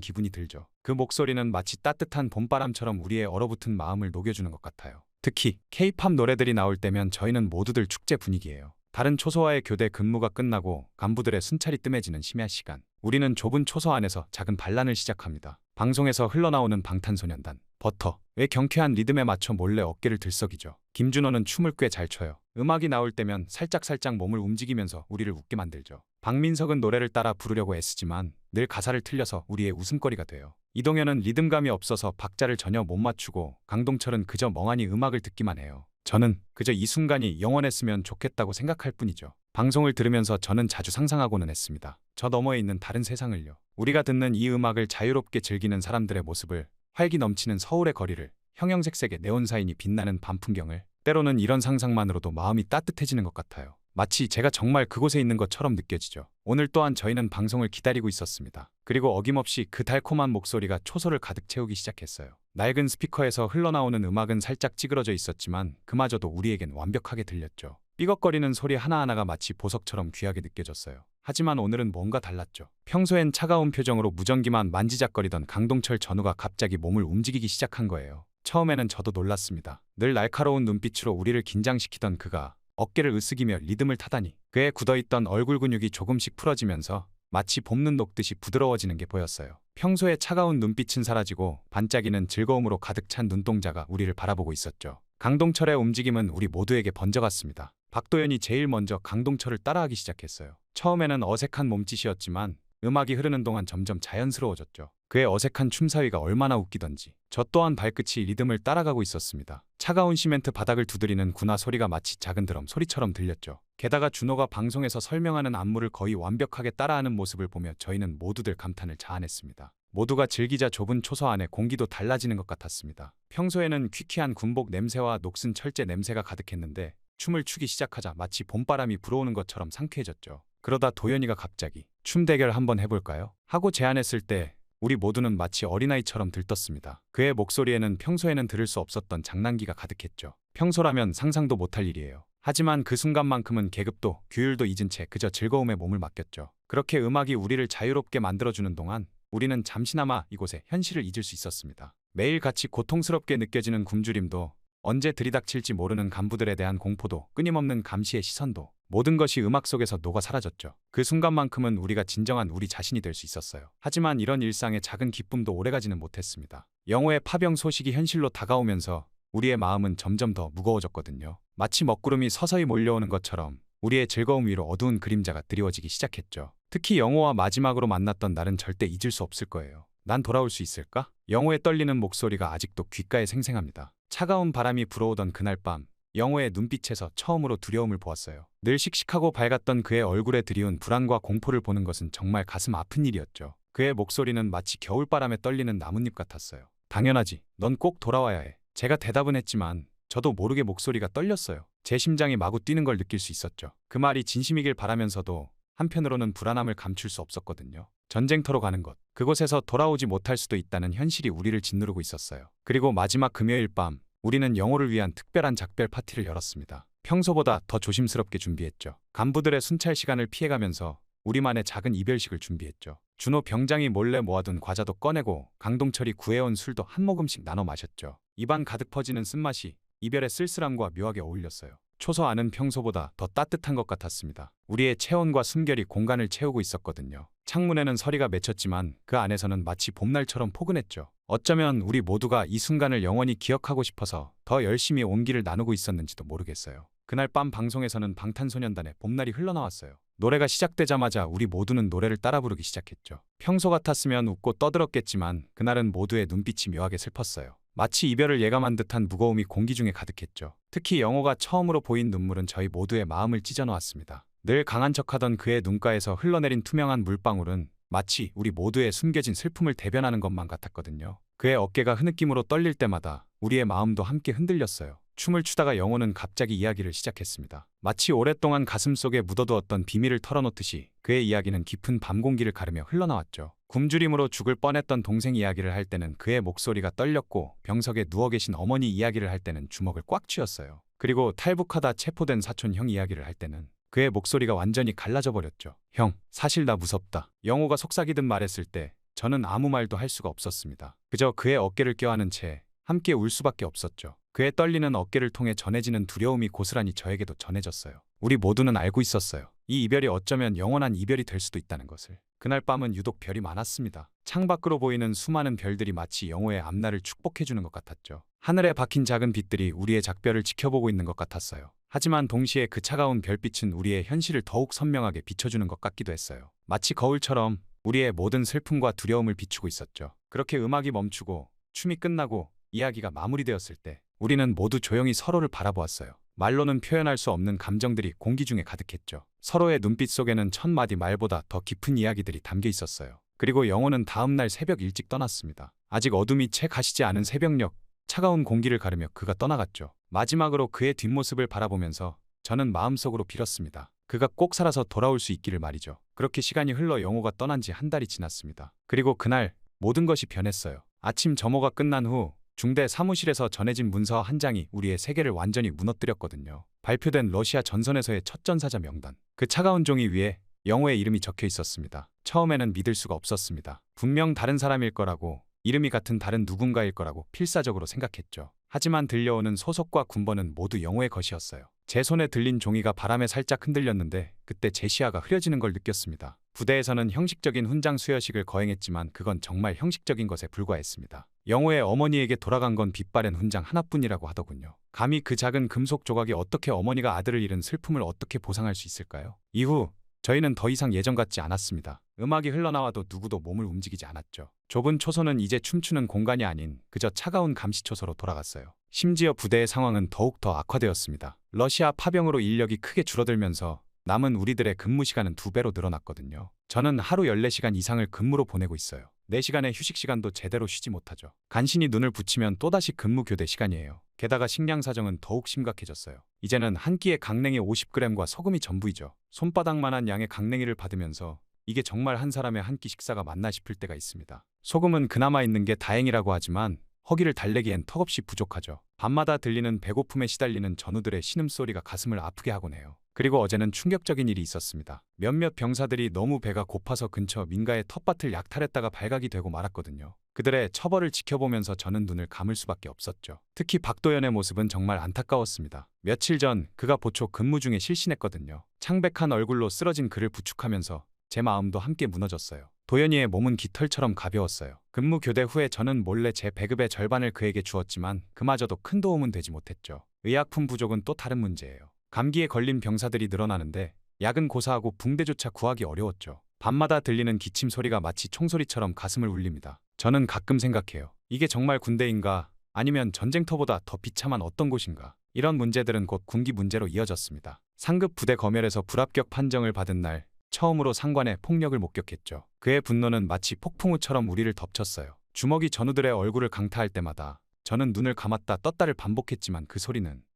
기분이 들죠. 그 목소리는 마치 따뜻한 봄바람처럼 우리의 얼어붙은 마음을 녹여주는 것 같아요. 특히 K-팝 노래들이 나올 때면 저희는 모두들 축제 분위기예요. 다른 초소와의 교대 근무가 끝나고 간부들의 순찰이 뜸해지는 심야 시간, 우리는 좁은 초소 안에서 작은 반란을 시작합니다. 방송에서 흘러나오는 방탄소년단, 버터의 경쾌한 리듬에 맞춰 몰래 어깨를 들썩이죠. 김준호는 춤을 꽤 잘 춰요. 음악이 나올 때면 살짝살짝 몸을 움직이면서 우리를 웃게 만들죠. 박민석은 노래를 따라 부르려고 애쓰지만 늘 가사를 틀려서 우리의 웃음거리가 돼요. 이동현은 리듬감이 없어서 박자를 전혀 못 맞추고, 강동철은 그저 멍하니 음악을 듣기만 해요. 저는 그저 이 순간이 영원했으면 좋겠다고 생각할 뿐이죠. 방송을 들으면서 저는 자주 상상하고는 했습니다. 저 너머에 있는 다른 세상을요. 우리가 듣는 이 음악을 자유롭게 즐기는 사람들의 모습을, 활기 넘치는 서울의 거리를, 형형색색의 네온사인이 빛나는 밤 풍경을. 때로는 이런 상상만으로도 마음이 따뜻해지는 것 같아요. 마치 제가 정말 그곳에 있는 것처럼 느껴지죠. 오늘 또한 저희는 방송을 기다리고 있었습니다. 그리고 어김없이 그 달콤한 목소리가 초소를 가득 채우기 시작했어요. 낡은 스피커에서 흘러나오는 음악은 살짝 찌그러져 있었지만 그마저도 우리에겐 완벽하게 들렸죠. 삐걱거리는 소리 하나하나가 마치 보석처럼 귀하게 느껴졌어요. 하지만 오늘은 뭔가 달랐죠. 평소엔 차가운 표정으로 무전기만 만지작거리던 강동철 전우가 갑자기 몸을 움직이기 시작한 거예요. 처음에는 저도 놀랐습니다. 늘 날카로운 눈빛으로 우리를 긴장시키던 그가 어깨를 으쓱이며 리듬을 타다니, 그의 굳어있던 얼굴 근육이 조금씩 풀어지면서 마치 봄눈 녹듯이 부드러워지는 게 보였어요. 평소의 차가운 눈빛은 사라지고 반짝이는 즐거움으로 가득 찬 눈동자가 우리를 바라보고 있었죠. 강동철의 움직임은 우리 모두에게 번져갔습니다. 박도연이 제일 먼저 강동철을 따라하기 시작했어요. 처음에는 어색한 몸짓이었지만 음악이 흐르는 동안 점점 자연스러워졌죠. 그의 어색한 춤사위가 얼마나 웃기던지 저 또한 발끝이 리듬을 따라가고 있었습니다. 차가운 시멘트 바닥을 두드리는 군화 소리가 마치 작은 드럼 소리처럼 들렸죠. 게다가 준호가 방송에서 설명하는 안무를 거의 완벽하게 따라하는 모습을 보며 저희는 모두들 감탄을 자아냈습니다. 모두가 즐기자 좁은 초소 안에 공기도 달라지는 것 같았습니다. 평소에는 퀴퀴한 군복 냄새와 녹슨 철제 냄새가 가득했는데 춤을 추기 시작하자 마치 봄바람이 불어오는 것처럼 상쾌해졌죠. 그러다 도연이가 갑자기 춤 대결 한번 해볼까요? 하고 제안했을 때 우리 모두는 마치 어린아이처럼 들떴습니다. 그의 목소리에는 평소에는 들을 수 없었던 장난기가 가득했죠. 평소라면 상상도 못할 일이에요. 하지만 그 순간만큼은 계급도 규율도 잊은 채 그저 즐거움에 몸을 맡겼죠. 그렇게 음악이 우리를 자유롭게 만들어주는 동안 우리는 잠시나마 이곳에 현실을 잊을 수 있었습니다. 매일 같이 고통스럽게 느껴지는 굶주림도, 언제 들이닥칠지 모르는 간부들에 대한 공포도, 끊임없는 감시의 시선도, 모든 것이 음악 속에서 녹아 사라졌죠. 그 순간만큼은 우리가 진정한 우리 자신이 될 수 있었어요. 하지만 이런 일상의 작은 기쁨도 오래가지는 못했습니다. 영호의 파병 소식이 현실로 다가오면서 우리의 마음은 점점 더 무거워졌거든요. 마치 먹구름이 서서히 몰려오는 것처럼 우리의 즐거움 위로 어두운 그림자가 드리워지기 시작했죠. 특히 영호와 마지막으로 만났던 날은 절대 잊을 수 없을 거예요. 난 돌아올 수 있을까? 영호의 떨리는 목소리가 아직도 귓가에 생생합니다. 차가운 바람이 불어오던 그날 밤, 영호의 눈빛에서 처음으로 두려움을 보았어요. 늘 씩씩하고 밝았던 그의 얼굴에 드리운 불안과 공포를 보는 것은 정말 가슴 아픈 일이었죠. 그의 목소리는 마치 겨울바람에 떨리는 나뭇잎 같았어요. 당연하지. 넌 꼭 돌아와야 해. 제가 대답은 했지만 저도 모르게 목소리가 떨렸어요. 제 심장이 마구 뛰는 걸 느낄 수 있었죠. 그 말이 진심이길 바라면서도 한편으로는 불안함을 감출 수 없었거든요. 전쟁터로 가는 것, 그곳에서 돌아오지 못할 수도 있다는 현실이 우리를 짓누르고 있었어요. 그리고 마지막 금요일 밤, 우리는 영호를 위한 특별한 작별 파티를 열었습니다. 평소보다 더 조심스럽게 준비했죠. 간부들의 순찰 시간을 피해가면서 우리만의 작은 이별식을 준비했죠. 준호 병장이 몰래 모아둔 과자도 꺼내고 강동철이 구해온 술도 한 모금씩 나눠 마셨죠. 입안 가득 퍼지는 쓴맛이 이별의 쓸쓸함과 묘하게 어울렸어요. 초소 안은 평소보다 더 따뜻한 것 같았습니다. 우리의 체온과 숨결이 공간을 채우고 있었거든요. 창문에는 서리가 맺혔지만 그 안에서는 마치 봄날처럼 포근했죠. 어쩌면 우리 모두가 이 순간을 영원히 기억하고 싶어서 더 열심히 온기를 나누고 있었는지도 모르겠어요. 그날 밤 방송에서는 방탄소년단의 봄날이 흘러나왔어요. 노래가 시작되자마자 우리 모두는 노래를 따라 부르기 시작했죠. 평소 같았으면 웃고 떠들었겠지만 그날은 모두의 눈빛이 묘하게 슬펐어요. 마치 이별을 예감한 듯한 무거움이 공기 중에 가득했죠. 특히 영호가 처음으로 보인 눈물은 저희 모두의 마음을 찢어놓았습니다. 늘 강한 척하던 그의 눈가에서 흘러내린 투명한 물방울은 마치 우리 모두의 숨겨진 슬픔을 대변하는 것만 같았거든요. 그의 어깨가 흐느낌으로 떨릴 때마다 우리의 마음도 함께 흔들렸어요. 춤을 추다가 영호는 갑자기 이야기를 시작했습니다. 마치 오랫동안 가슴속에 묻어두었던 비밀을 털어놓듯이 그의 이야기는 깊은 밤 공기를 가르며 흘러나왔죠. 굶주림으로 죽을 뻔했던 동생 이야기를 할 때는 그의 목소리가 떨렸고 병석에 누워 계신 어머니 이야기를 할 때는 주먹을 꽉 쥐었어요. 그리고 탈북하다 체포된 사촌 형 이야기를 할 때는 그의 목소리가 완전히 갈라져 버렸죠. 형, 사실 나 무섭다. 영호가 속삭이듯 말했을 때 저는 아무 말도 할 수가 없었습니다. 그저 그의 어깨를 껴안은 채 함께 울 수밖에 없었죠. 그의 떨리는 어깨를 통해 전해지는 두려움이 고스란히 저에게도 전해졌어요. 우리 모두는 알고 있었어요. 이 이별이 어쩌면 영원한 이별이 될 수도 있다는 것을. 그날 밤은 유독 별이 많았습니다. 창밖으로 보이는 수많은 별들이 마치 영호의 앞날을 축복해주는 것 같았죠. 하늘에 박힌 작은 빛들이 우리의 작별을 지켜보고 있는 것 같았어요. 하지만 동시에 그 차가운 별빛은 우리의 현실을 더욱 선명하게 비춰주는 것 같기도 했어요. 마치 거울처럼 우리의 모든 슬픔과 두려움을 비추고 있었죠. 그렇게 음악이 멈추고 춤이 끝나고 이야기가 마무리되었을 때 우리는 모두 조용히 서로를 바라보았어요. 말로는 표현할 수 없는 감정들이 공기 중에 가득했죠. 서로의 눈빛 속에는 천 마디 말보다 더 깊은 이야기들이 담겨 있었어요. 그리고 영호는 다음 날 새벽 일찍 떠났습니다. 아직 어둠이 채 가시지 않은 새벽녘, 차가운 공기를 가르며 그가 떠나갔죠. 마지막으로 그의 뒷모습을 바라보면서 저는 마음속으로 빌었습니다. 그가 꼭 살아서 돌아올 수 있기를 말이죠. 그렇게 시간이 흘러 영호가 떠난 지 한 달이 지났습니다. 그리고 그날 모든 것이 변했어요. 아침 점호가 끝난 후 중대 사무실에서 전해진 문서 한 장이 우리의 세계를 완전히 무너뜨렸거든요. 발표된 러시아 전선에서의 첫 전사자 명단. 그 차가운 종이 위에 영호의 이름이 적혀 있었습니다. 처음에는 믿을 수가 없었습니다. 분명 다른 사람일 거라고, 이름이 같은 다른 누군가일 거라고 필사적으로 생각했죠. 하지만 들려오는 소속과 군번은 모두 영호의 것이었어요. 제 손에 들린 종이가 바람에 살짝 흔들렸는데 그때 제 시야가 흐려지는 걸 느꼈습니다. 부대에서는 형식적인 훈장 수여식을 거행했지만 그건 정말 형식적인 것에 불과했습니다. 영호의 어머니에게 돌아간 건 빛바랜 훈장 하나뿐이라고 하더군요. 감히 그 작은 금속 조각이 어떻게 어머니가 아들을 잃은 슬픔을 어떻게 보상할 수 있을까요? 이후 저희는 더 이상 예전 같지 않았습니다. 음악이 흘러나와도 누구도 몸을 움직이지 않았죠. 좁은 초소는 이제 춤추는 공간이 아닌 그저 차가운 감시초소로 돌아갔어요. 심지어 부대의 상황은 더욱 더 악화되었습니다. 러시아 파병으로 인력이 크게 줄어들면서 남은 우리들의 근무 시간은 2배로 늘어났거든요. 저는 하루 14시간 이상을 근무로 보내고 있어요. 4시간의 휴식 시간도 제대로 쉬지 못하죠. 간신히 눈을 붙이면 또다시 근무 교대 시간이에요. 게다가 식량 사정은 더욱 심각해졌어요. 이제는 한 끼에 강냉이 50g과 소금이 전부이죠. 손바닥만한 양의 강냉이를 받으면서 이게 정말 한 사람의 한 끼 식사가 맞나 싶을 때가 있습니다. 소금은 그나마 있는 게 다행이라고 하지만 허기를 달래기엔 턱없이 부족하죠. 밤마다 들리는 배고픔에 시달리는 전우들의 신음소리가 가슴을 아프게 하곤 해요. 그리고 어제는 충격적인 일이 있었습니다. 몇몇 병사들이 너무 배가 고파서 근처 민가의 텃밭을 약탈했다가 발각이 되고 말았거든요. 그들의 처벌을 지켜보면서 저는 눈을 감을 수밖에 없었죠. 특히 박도연의 모습은 정말 안타까웠습니다. 며칠 전 그가 보초 근무 중에 실신했거든요. 창백한 얼굴로 쓰러진 그를 부축하면서 제 마음도 함께 무너졌어요. 도연이의 몸은 깃털처럼 가벼웠어요. 근무 교대 후에 저는 몰래 제 배급의 절반을 그에게 주었지만 그마저도 큰 도움은 되지 못했죠. 의약품 부족은 또 다른 문제예요. 감기에 걸린 병사들이 늘어나는데 약은 고사하고 붕대조차 구하기 어려웠죠. 밤마다 들리는 기침 소리가 마치 총소리처럼 가슴을 울립니다. 저는 가끔 생각해요. 이게 정말 군대인가? 아니면 전쟁터보다 더 비참한 어떤 곳인가? 이런 문제들은 곧 군기 문제로 이어졌습니다. 상급 부대 검열에서 불합격 판정을 받은 날 처음으로 상관의 폭력을 목격했죠. 그의 분노는 마치 폭풍우처럼 우리를 덮쳤어요. 주먹이 전우들의 얼굴을 강타할 때마다 저는 눈을 감았다 떴다를 반복했지만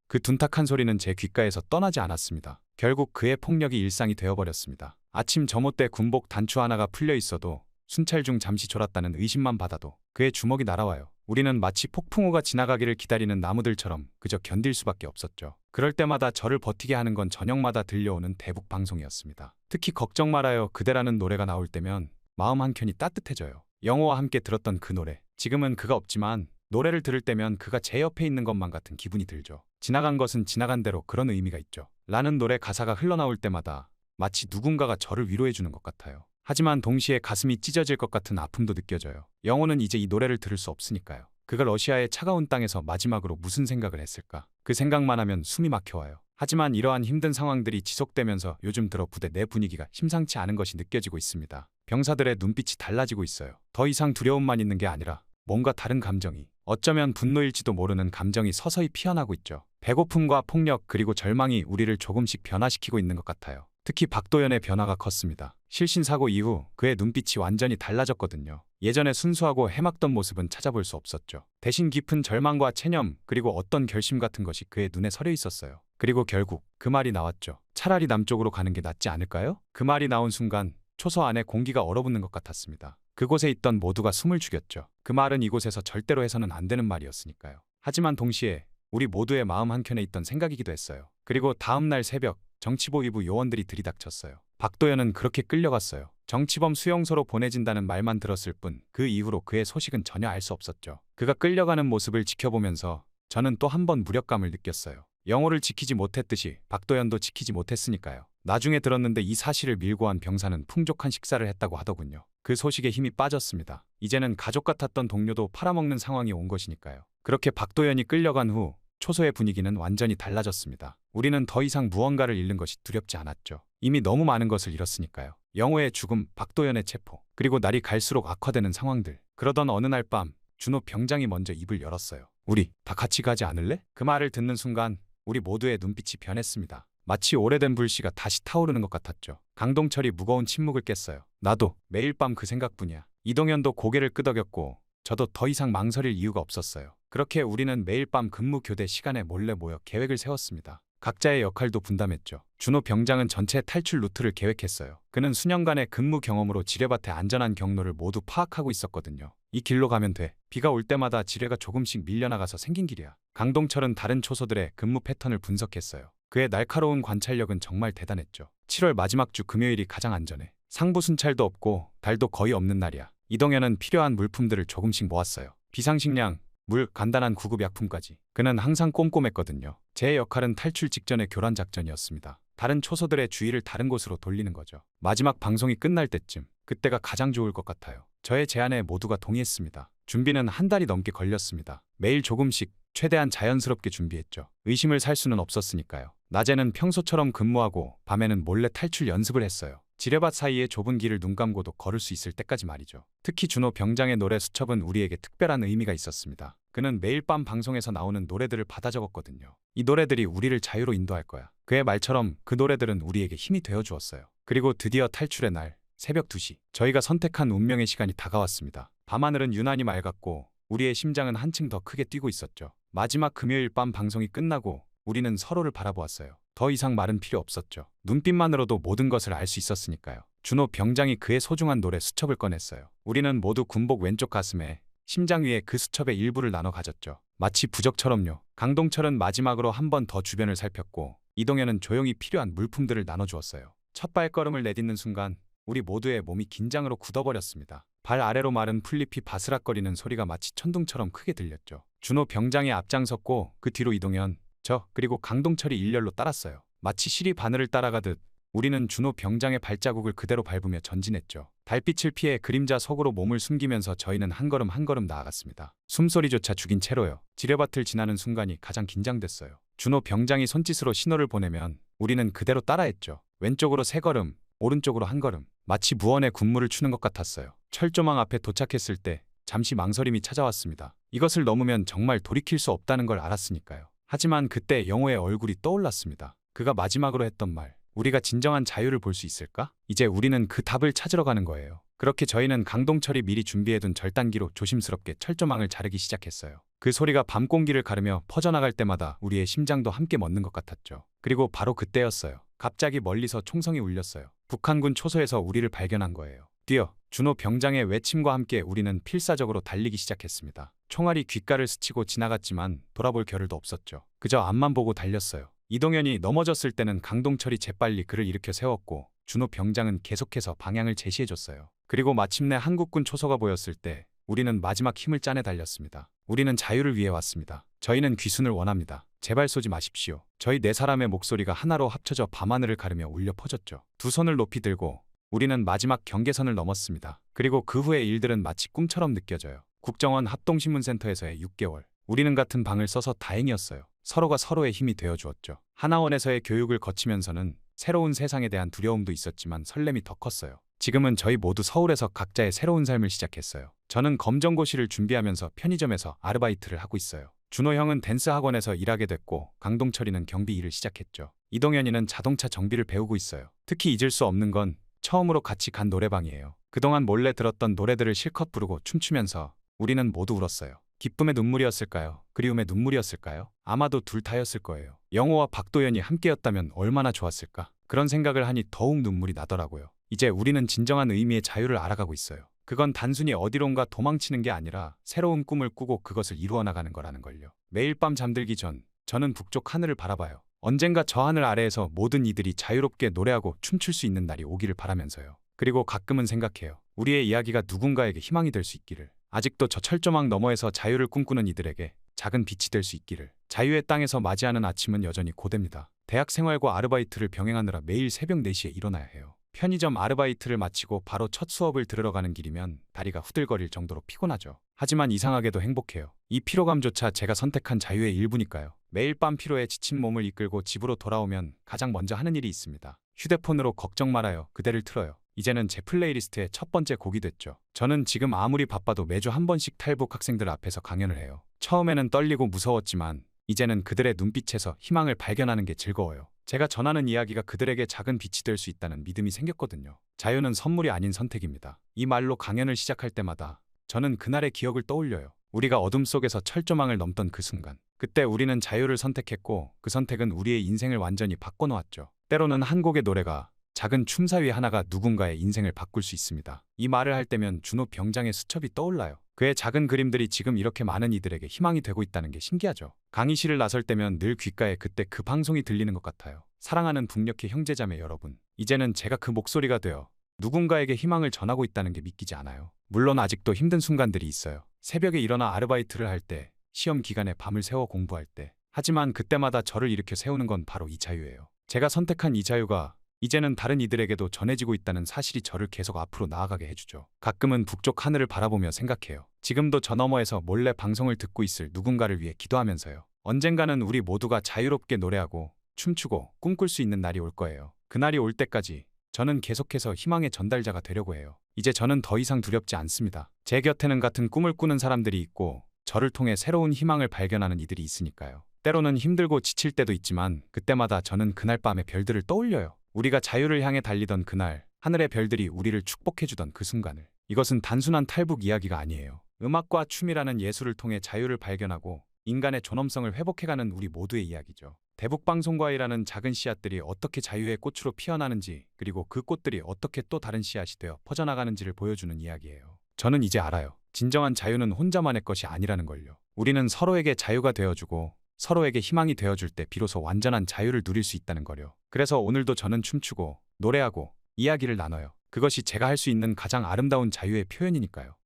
그 둔탁한 소리는 제 귓가에서 떠나지 않았습니다. 결국 그의 폭력이 일상이 되어버렸습니다. 아침 점호 때 군복 단추 하나가 풀려 있어도 순찰 중 잠시 졸았다는 의심만 받아도 그의 주먹이 날아와요. 우리는 마치 폭풍우가 지나가기를 기다리는 나무들처럼 그저 견딜 수밖에 없었죠. 그럴 때마다 저를 버티게 하는 건 저녁마다 들려오는 대북 방송이었습니다. 특히 걱정 말아요 그대라는 노래가 나올 때면 마음 한켠이 따뜻해져요. 영호와 함께 들었던 그 노래. 지금은 그가 없지만 노래를 들을 때면 그가 제 옆에 있는 것만 같은 기분이 들죠. 지나간 것은 지나간 대로 그런 의미가 있죠. 라는 노래 가사가 흘러나올 때마다 마치 누군가가 저를 위로해주는 것 같아요. 하지만 동시에 가슴이 찢어질 것 같은 아픔도 느껴져요. 영호는 이제 이 노래를 들을 수 없으니까요. 그가 러시아의 차가운 땅에서 마지막으로 무슨 생각을 했을까? 그 생각만 하면 숨이 막혀와요. 하지만 이러한 힘든 상황들이 지속되면서 요즘 들어 부대 내 분위기가 심상치 않은 것이 느껴지고 있습니다. 병사들의 눈빛이 달라지고 있어요. 더 이상 두려움만 있는 게 아니라 뭔가 다른 감정이, 어쩌면 분노일지도 모르는 감정이 서서히 피어나고 있죠. 배고픔과 폭력 그리고 절망이 우리를 조금씩 변화시키고 있는 것 같아요. 특히 박도연의 변화가 컸습니다. 실신사고 이후 그의 눈빛이 완전히 달라졌거든요. 예전에 순수하고 해맑던 모습은 찾아볼 수 없었죠. 대신 깊은 절망과 체념 그리고 어떤 결심 같은 것이 그의 눈에 서려 있었어요. 그리고 결국 그 말이 나왔죠. 차라리 남쪽으로 가는 게 낫지 않을까요? 그 말이 나온 순간 초소 안에 공기가 얼어붙는 것 같았습니다. 그곳에 있던 모두가 숨을 죽였죠. 그 말은 이곳에서 절대로 해서는 안 되는 말이었으니까요. 하지만 동시에 우리 모두의 마음 한켠에 있던 생각이기도 했어요. 그리고 다음 날 새벽 정치보 이부 요원들이 들이닥쳤어요. 박도연은 그렇게 끌려갔어요. 정치범 수용소로 보내진다는 말만 들었을 뿐 그 이후로 그의 소식은 전혀 알 수 없었죠. 그가 끌려가는 모습을 지켜보면서 저는 또 한 번 무력감을 느꼈어요. 영호를 지키지 못했듯이 박도연도 지키지 못했으니까요. 나중에 들었는데 이 사실을 밀고 한 병사는 풍족한 식사를 했다고 하더군요. 그 소식에 힘이 빠졌습니다. 이제는 가족 같았던 동료도 팔아먹는 상황이 온 것이니까요. 그렇게 박도연이 끌려간 후 초소의 분위기는 완전히 달라졌습니다. 우리는 더 이상 무언가를 잃는 것이 두렵지 않았죠. 이미 너무 많은 것을 잃었으니까요. 영호의 죽음, 박도연의 체포, 그리고 날이 갈수록 악화되는 상황들. 그러던 어느 날 밤 준호 병장이 먼저 입을 열었어요. 우리 다 같이 가지 않을래? 그 말을 듣는 순간 우리 모두의 눈빛이 변했습니다. 마치 오래된 불씨가 다시 타오르는 것 같았죠. 강동철이 무거운 침묵을 깼어요. 나도 매일 밤 그 생각뿐이야. 이동현도 고개를 끄덕였고 저도 더 이상 망설일 이유가 없었어요. 그렇게 우리는 매일 밤 근무 교대 시간에 몰래 모여 계획을 세웠습니다. 각자의 역할도 분담했죠. 준호 병장은 전체 탈출 루트를 계획했어요. 그는 수년간의 근무 경험으로 지뢰밭의 안전한 경로를 모두 파악하고 있었거든요. 이 길로 가면 돼. 비가 올 때마다 지뢰가 조금씩 밀려나가서 생긴 길이야. 강동철은 다른 초소들의 근무 패턴을 분석했어요. 그의 날카로운 관찰력은 정말 대단했죠. 7월 마지막 주 금요일이 가장 안전해. 상부 순찰도 없고 달도 거의 없는 날이야. 이동현은 필요한 물품들을 조금씩 모았어요. 비상식량, 물, 간단한 구급약품까지. 그는 항상 꼼꼼했거든요. 제 역할은 탈출 직전의 교란 작전이었습니다. 다른 초소들의 주의를 다른 곳으로 돌리는 거죠. 마지막 방송이 끝날 때쯤, 그때가 가장 좋을 것 같아요. 저의 제안에 모두가 동의했습니다. 준비는 한 달이 넘게 걸렸습니다. 매일 조금씩 최대한 자연스럽게 준비했죠. 의심을 살 수는 없었으니까요. 낮에는 평소처럼 근무하고 밤에는 몰래 탈출 연습을 했어요. 지뢰밭 사이의 좁은 길을 눈 감고도 걸을 수 있을 때까지 말이죠. 특히 준호 병장의 노래 수첩은 우리에게 특별한 의미가 있었습니다. 그는 매일 밤 방송에서 나오는 노래들을 받아 적었거든요. 이 노래들이 우리를 자유로 인도할 거야. 그의 말처럼 그 노래들은 우리에게 힘이 되어 주었어요. 그리고 드디어 탈출의 날, 새벽 2시. 저희가 선택한 운명의 시간이 다가왔습니다. 밤하늘은 유난히 맑았고 우리의 심장은 한층 더 크게 뛰고 있었죠. 마지막 금요일 밤 방송이 끝나고 우리는 서로를 바라보았어요. 더 이상 말은 필요 없었죠. 눈빛만으로도 모든 것을 알 수 있었으니까요. 준호 병장이 그의 소중한 노래 수첩을 꺼냈어요. 우리는 모두 군복 왼쪽 가슴에, 심장 위에 그 수첩의 일부를 나눠 가졌죠. 마치 부적처럼요. 강동철은 마지막으로 한 번 더 주변을 살폈고 이동현은 조용히 필요한 물품들을 나눠주었어요. 첫 발걸음을 내딛는 순간 우리 모두의 몸이 긴장으로 굳어버렸습니다. 발 아래로 마른 풀잎이 바스락거리는 소리가 마치 천둥처럼 크게 들렸죠. 준호 병장이 앞장섰고 그 뒤로 이동현, 저 그리고 강동철이 일렬로 따랐어요. 마치 실이 바늘을 따라가듯 우리는 준호 병장의 발자국을 그대로 밟으며 전진했죠. 달빛을 피해 그림자 속으로 몸을 숨기면서 저희는 한 걸음 한 걸음 나아갔습니다. 숨소리조차 죽인 채로요. 지뢰밭을 지나는 순간이 가장 긴장됐어요. 준호 병장이 손짓으로 신호를 보내면 우리는 그대로 따라했죠. 왼쪽으로 3걸음, 오른쪽으로 1걸음. 마치 무언의 군무를 추는 것 같았어요. 철조망 앞에 도착했을 때 잠시 망설임이 찾아왔습니다. 이것을 넘으면 정말 돌이킬 수 없다는 걸 알았으니까요. 하지만 그때 영호의 얼굴이 떠올랐습니다. 그가 마지막으로 했던 말, 우리가 진정한 자유를 볼 수 있을까? 이제 우리는 그 답을 찾으러 가는 거예요. 그렇게 저희는 강동철이 미리 준비해둔 절단기로 조심스럽게 철조망을 자르기 시작했어요. 그 소리가 밤 공기를 가르며 퍼져나갈 때마다 우리의 심장도 함께 멎는 것 같았죠. 그리고 바로 그때였어요. 갑자기 멀리서 총성이 울렸어요. 북한군 초소에서 우리를 발견한 거예요. 뛰어! 준호 병장의 외침과 함께 우리는 필사적으로 달리기 시작했습니다. 총알이 귓가를 스치고 지나갔지만 돌아볼 겨를도 없었죠. 그저 앞만 보고 달렸어요. 이동현이 넘어졌을 때는 강동철이 재빨리 그를 일으켜 세웠고 준호 병장은 계속해서 방향을 제시해줬어요. 그리고 마침내 한국군 초소가 보였을 때 우리는 마지막 힘을 짜내 달렸습니다. 우리는 자유를 위해 왔습니다. 저희는 귀순을 원합니다. 제발 쏘지 마십시오. 저희 4사람의 목소리가 하나로 합쳐져 밤하늘을 가르며 울려 퍼졌죠. 두 손을 높이 들고 우리는 마지막 경계선을 넘었습니다. 그리고 그 후의 일들은 마치 꿈처럼 느껴져요. 국정원 합동신문센터에서의 6개월. 우리는 같은 방을 써서 다행이었어요. 서로가 서로의 힘이 되어 주었죠. 하나원에서의 교육을 거치면서는 새로운 세상에 대한 두려움도 있었지만 설렘이 더 컸어요. 지금은 저희 모두 서울에서 각자의 새로운 삶을 시작했어요. 저는 검정고시를 준비하면서 편의점에서 아르바이트를 하고 있어요. 준호 형은 댄스 학원에서 일하게 됐고 강동철이는 경비 일을 시작했죠. 이동현이는 자동차 정비를 배우고 있어요. 특히 잊을 수 없는 건 처음으로 같이 간 노래방이에요. 그동안 몰래 들었던 노래들을 실컷 부르고 춤추면서 우리는 모두 울었어요. 기쁨의 눈물이었을까요? 그리움의 눈물이었을까요? 아마도 둘 다였을 거예요. 영호와 박도연이 함께였다면 얼마나 좋았을까? 그런 생각을 하니 더욱 눈물이 나더라고요. 이제 우리는 진정한 의미의 자유를 알아가고 있어요. 그건 단순히 어디론가 도망치는 게 아니라 새로운 꿈을 꾸고 그것을 이루어 나가는 거라는 걸요. 매일 밤 잠들기 전 저는 북쪽 하늘을 바라봐요. 언젠가 저 하늘 아래에서 모든 이들이 자유롭게 노래하고 춤출 수 있는 날이 오기를 바라면서요. 그리고 가끔은 생각해요. 우리의 이야기가 누군가에게 희망이 될 수 있기를. 아직도 저 철조망 너머에서 자유를 꿈꾸는 이들에게 작은 빛이 될 수 있기를. 자유의 땅에서 맞이하는 아침은 여전히 고됩니다. 대학 생활과 아르바이트를 병행하느라 매일 새벽 4시에 일어나야 해요. 편의점 아르바이트를 마치고 바로 첫 수업을 들으러 가는 길이면 다리가 후들거릴 정도로 피곤하죠. 하지만 이상하게도 행복해요. 이 피로감조차 제가 선택한 자유의 일부니까요. 매일 밤 피로에 지친 몸을 이끌고 집으로 돌아오면 가장 먼저 하는 일이 있습니다. 휴대폰으로 걱정 말아요. 그대를 틀어요. 이제는 제 플레이리스트의 첫 번째 곡이 됐죠. 저는 지금 아무리 바빠도 매주 한 번씩 탈북 학생들 앞에서 강연을 해요. 처음에는 떨리고 무서웠지만 이제는 그들의 눈빛에서 희망을 발견하는 게 즐거워요. 제가 전하는 이야기가 그들에게 작은 빛이 될 수 있다는 믿음이 생겼거든요. 자유는 선물이 아닌 선택입니다. 이 말로 강연을 시작할 때마다 저는 그날의 기억을 떠올려요. 우리가 어둠 속에서 철조망을 넘던 그 순간. 그때 우리는 자유를 선택했고 그 선택은 우리의 인생을 완전히 바꿔놓았죠. 때로는 한 곡의 노래가 작은 춤사위 하나가 누군가의 인생을 바꿀 수 있습니다. 이 말을 할 때면 준호 병장의 수첩이 떠올라요. 그의 작은 그림들이 지금 이렇게 많은 이들에게 희망이 되고 있다는 게 신기하죠. 강의실을 나설 때면 늘 귓가에 그때 그 방송이 들리는 것 같아요. 사랑하는 북녘의 형제자매 여러분. 이제는 제가 그 목소리가 되어 누군가에게 희망을 전하고 있다는 게 믿기지 않아요. 물론 아직도 힘든 순간들이 있어요. 새벽에 일어나 아르바이트를 할 때, 시험 기간에 밤을 새워 공부할 때. 하지만 그때마다 저를 일으켜 세우는 건 바로 이 자유예요. 제가 선택한 이 자유가 이제는 다른 이들에게도 전해지고 있다는 사실이 저를 계속 앞으로 나아가게 해주죠. 가끔은 북쪽 하늘을 바라보며 생각해요. 지금도 저 너머에서 몰래 방송을 듣고 있을 누군가를 위해 기도하면서요. 언젠가는 우리 모두가 자유롭게 노래하고 춤추고 꿈꿀 수 있는 날이 올 거예요. 그날이 올 때까지 저는 계속해서 희망의 전달자가 되려고 해요. 이제 저는 더 이상 두렵지 않습니다. 제 곁에는 같은 꿈을 꾸는 사람들이 있고 저를 통해 새로운 희망을 발견하는 이들이 있으니까요. 때로는 힘들고 지칠 때도 있지만 그때마다 저는 그날 밤의 별들을 떠올려요. 우리가 자유를 향해 달리던 그날, 하늘의 별들이 우리를 축복해주던 그 순간을. 이것은 단순한 탈북 이야기가 아니에요. 음악과 춤이라는 예술을 통해 자유를 발견하고 인간의 존엄성을 회복해가는 우리 모두의 이야기죠. 대북방송과이라는 작은 씨앗들이 어떻게 자유의 꽃으로 피어나는지, 그리고 그 꽃들이 어떻게 또 다른 씨앗이 되어 퍼져나가는지를 보여주는 이야기예요. 저는 이제 알아요. 진정한 자유는 혼자만의 것이 아니라는 걸요. 우리는 서로에게 자유가 되어주고 서로에게 희망이 되어줄 때 비로소 완전한 자유를 누릴 수 있다는 거요. 그래서 오늘도 저는 춤추고 노래하고 이야기를 나눠요. 그것이 제가 할 수 있는 가장 아름다운 자유의 표현이니까요.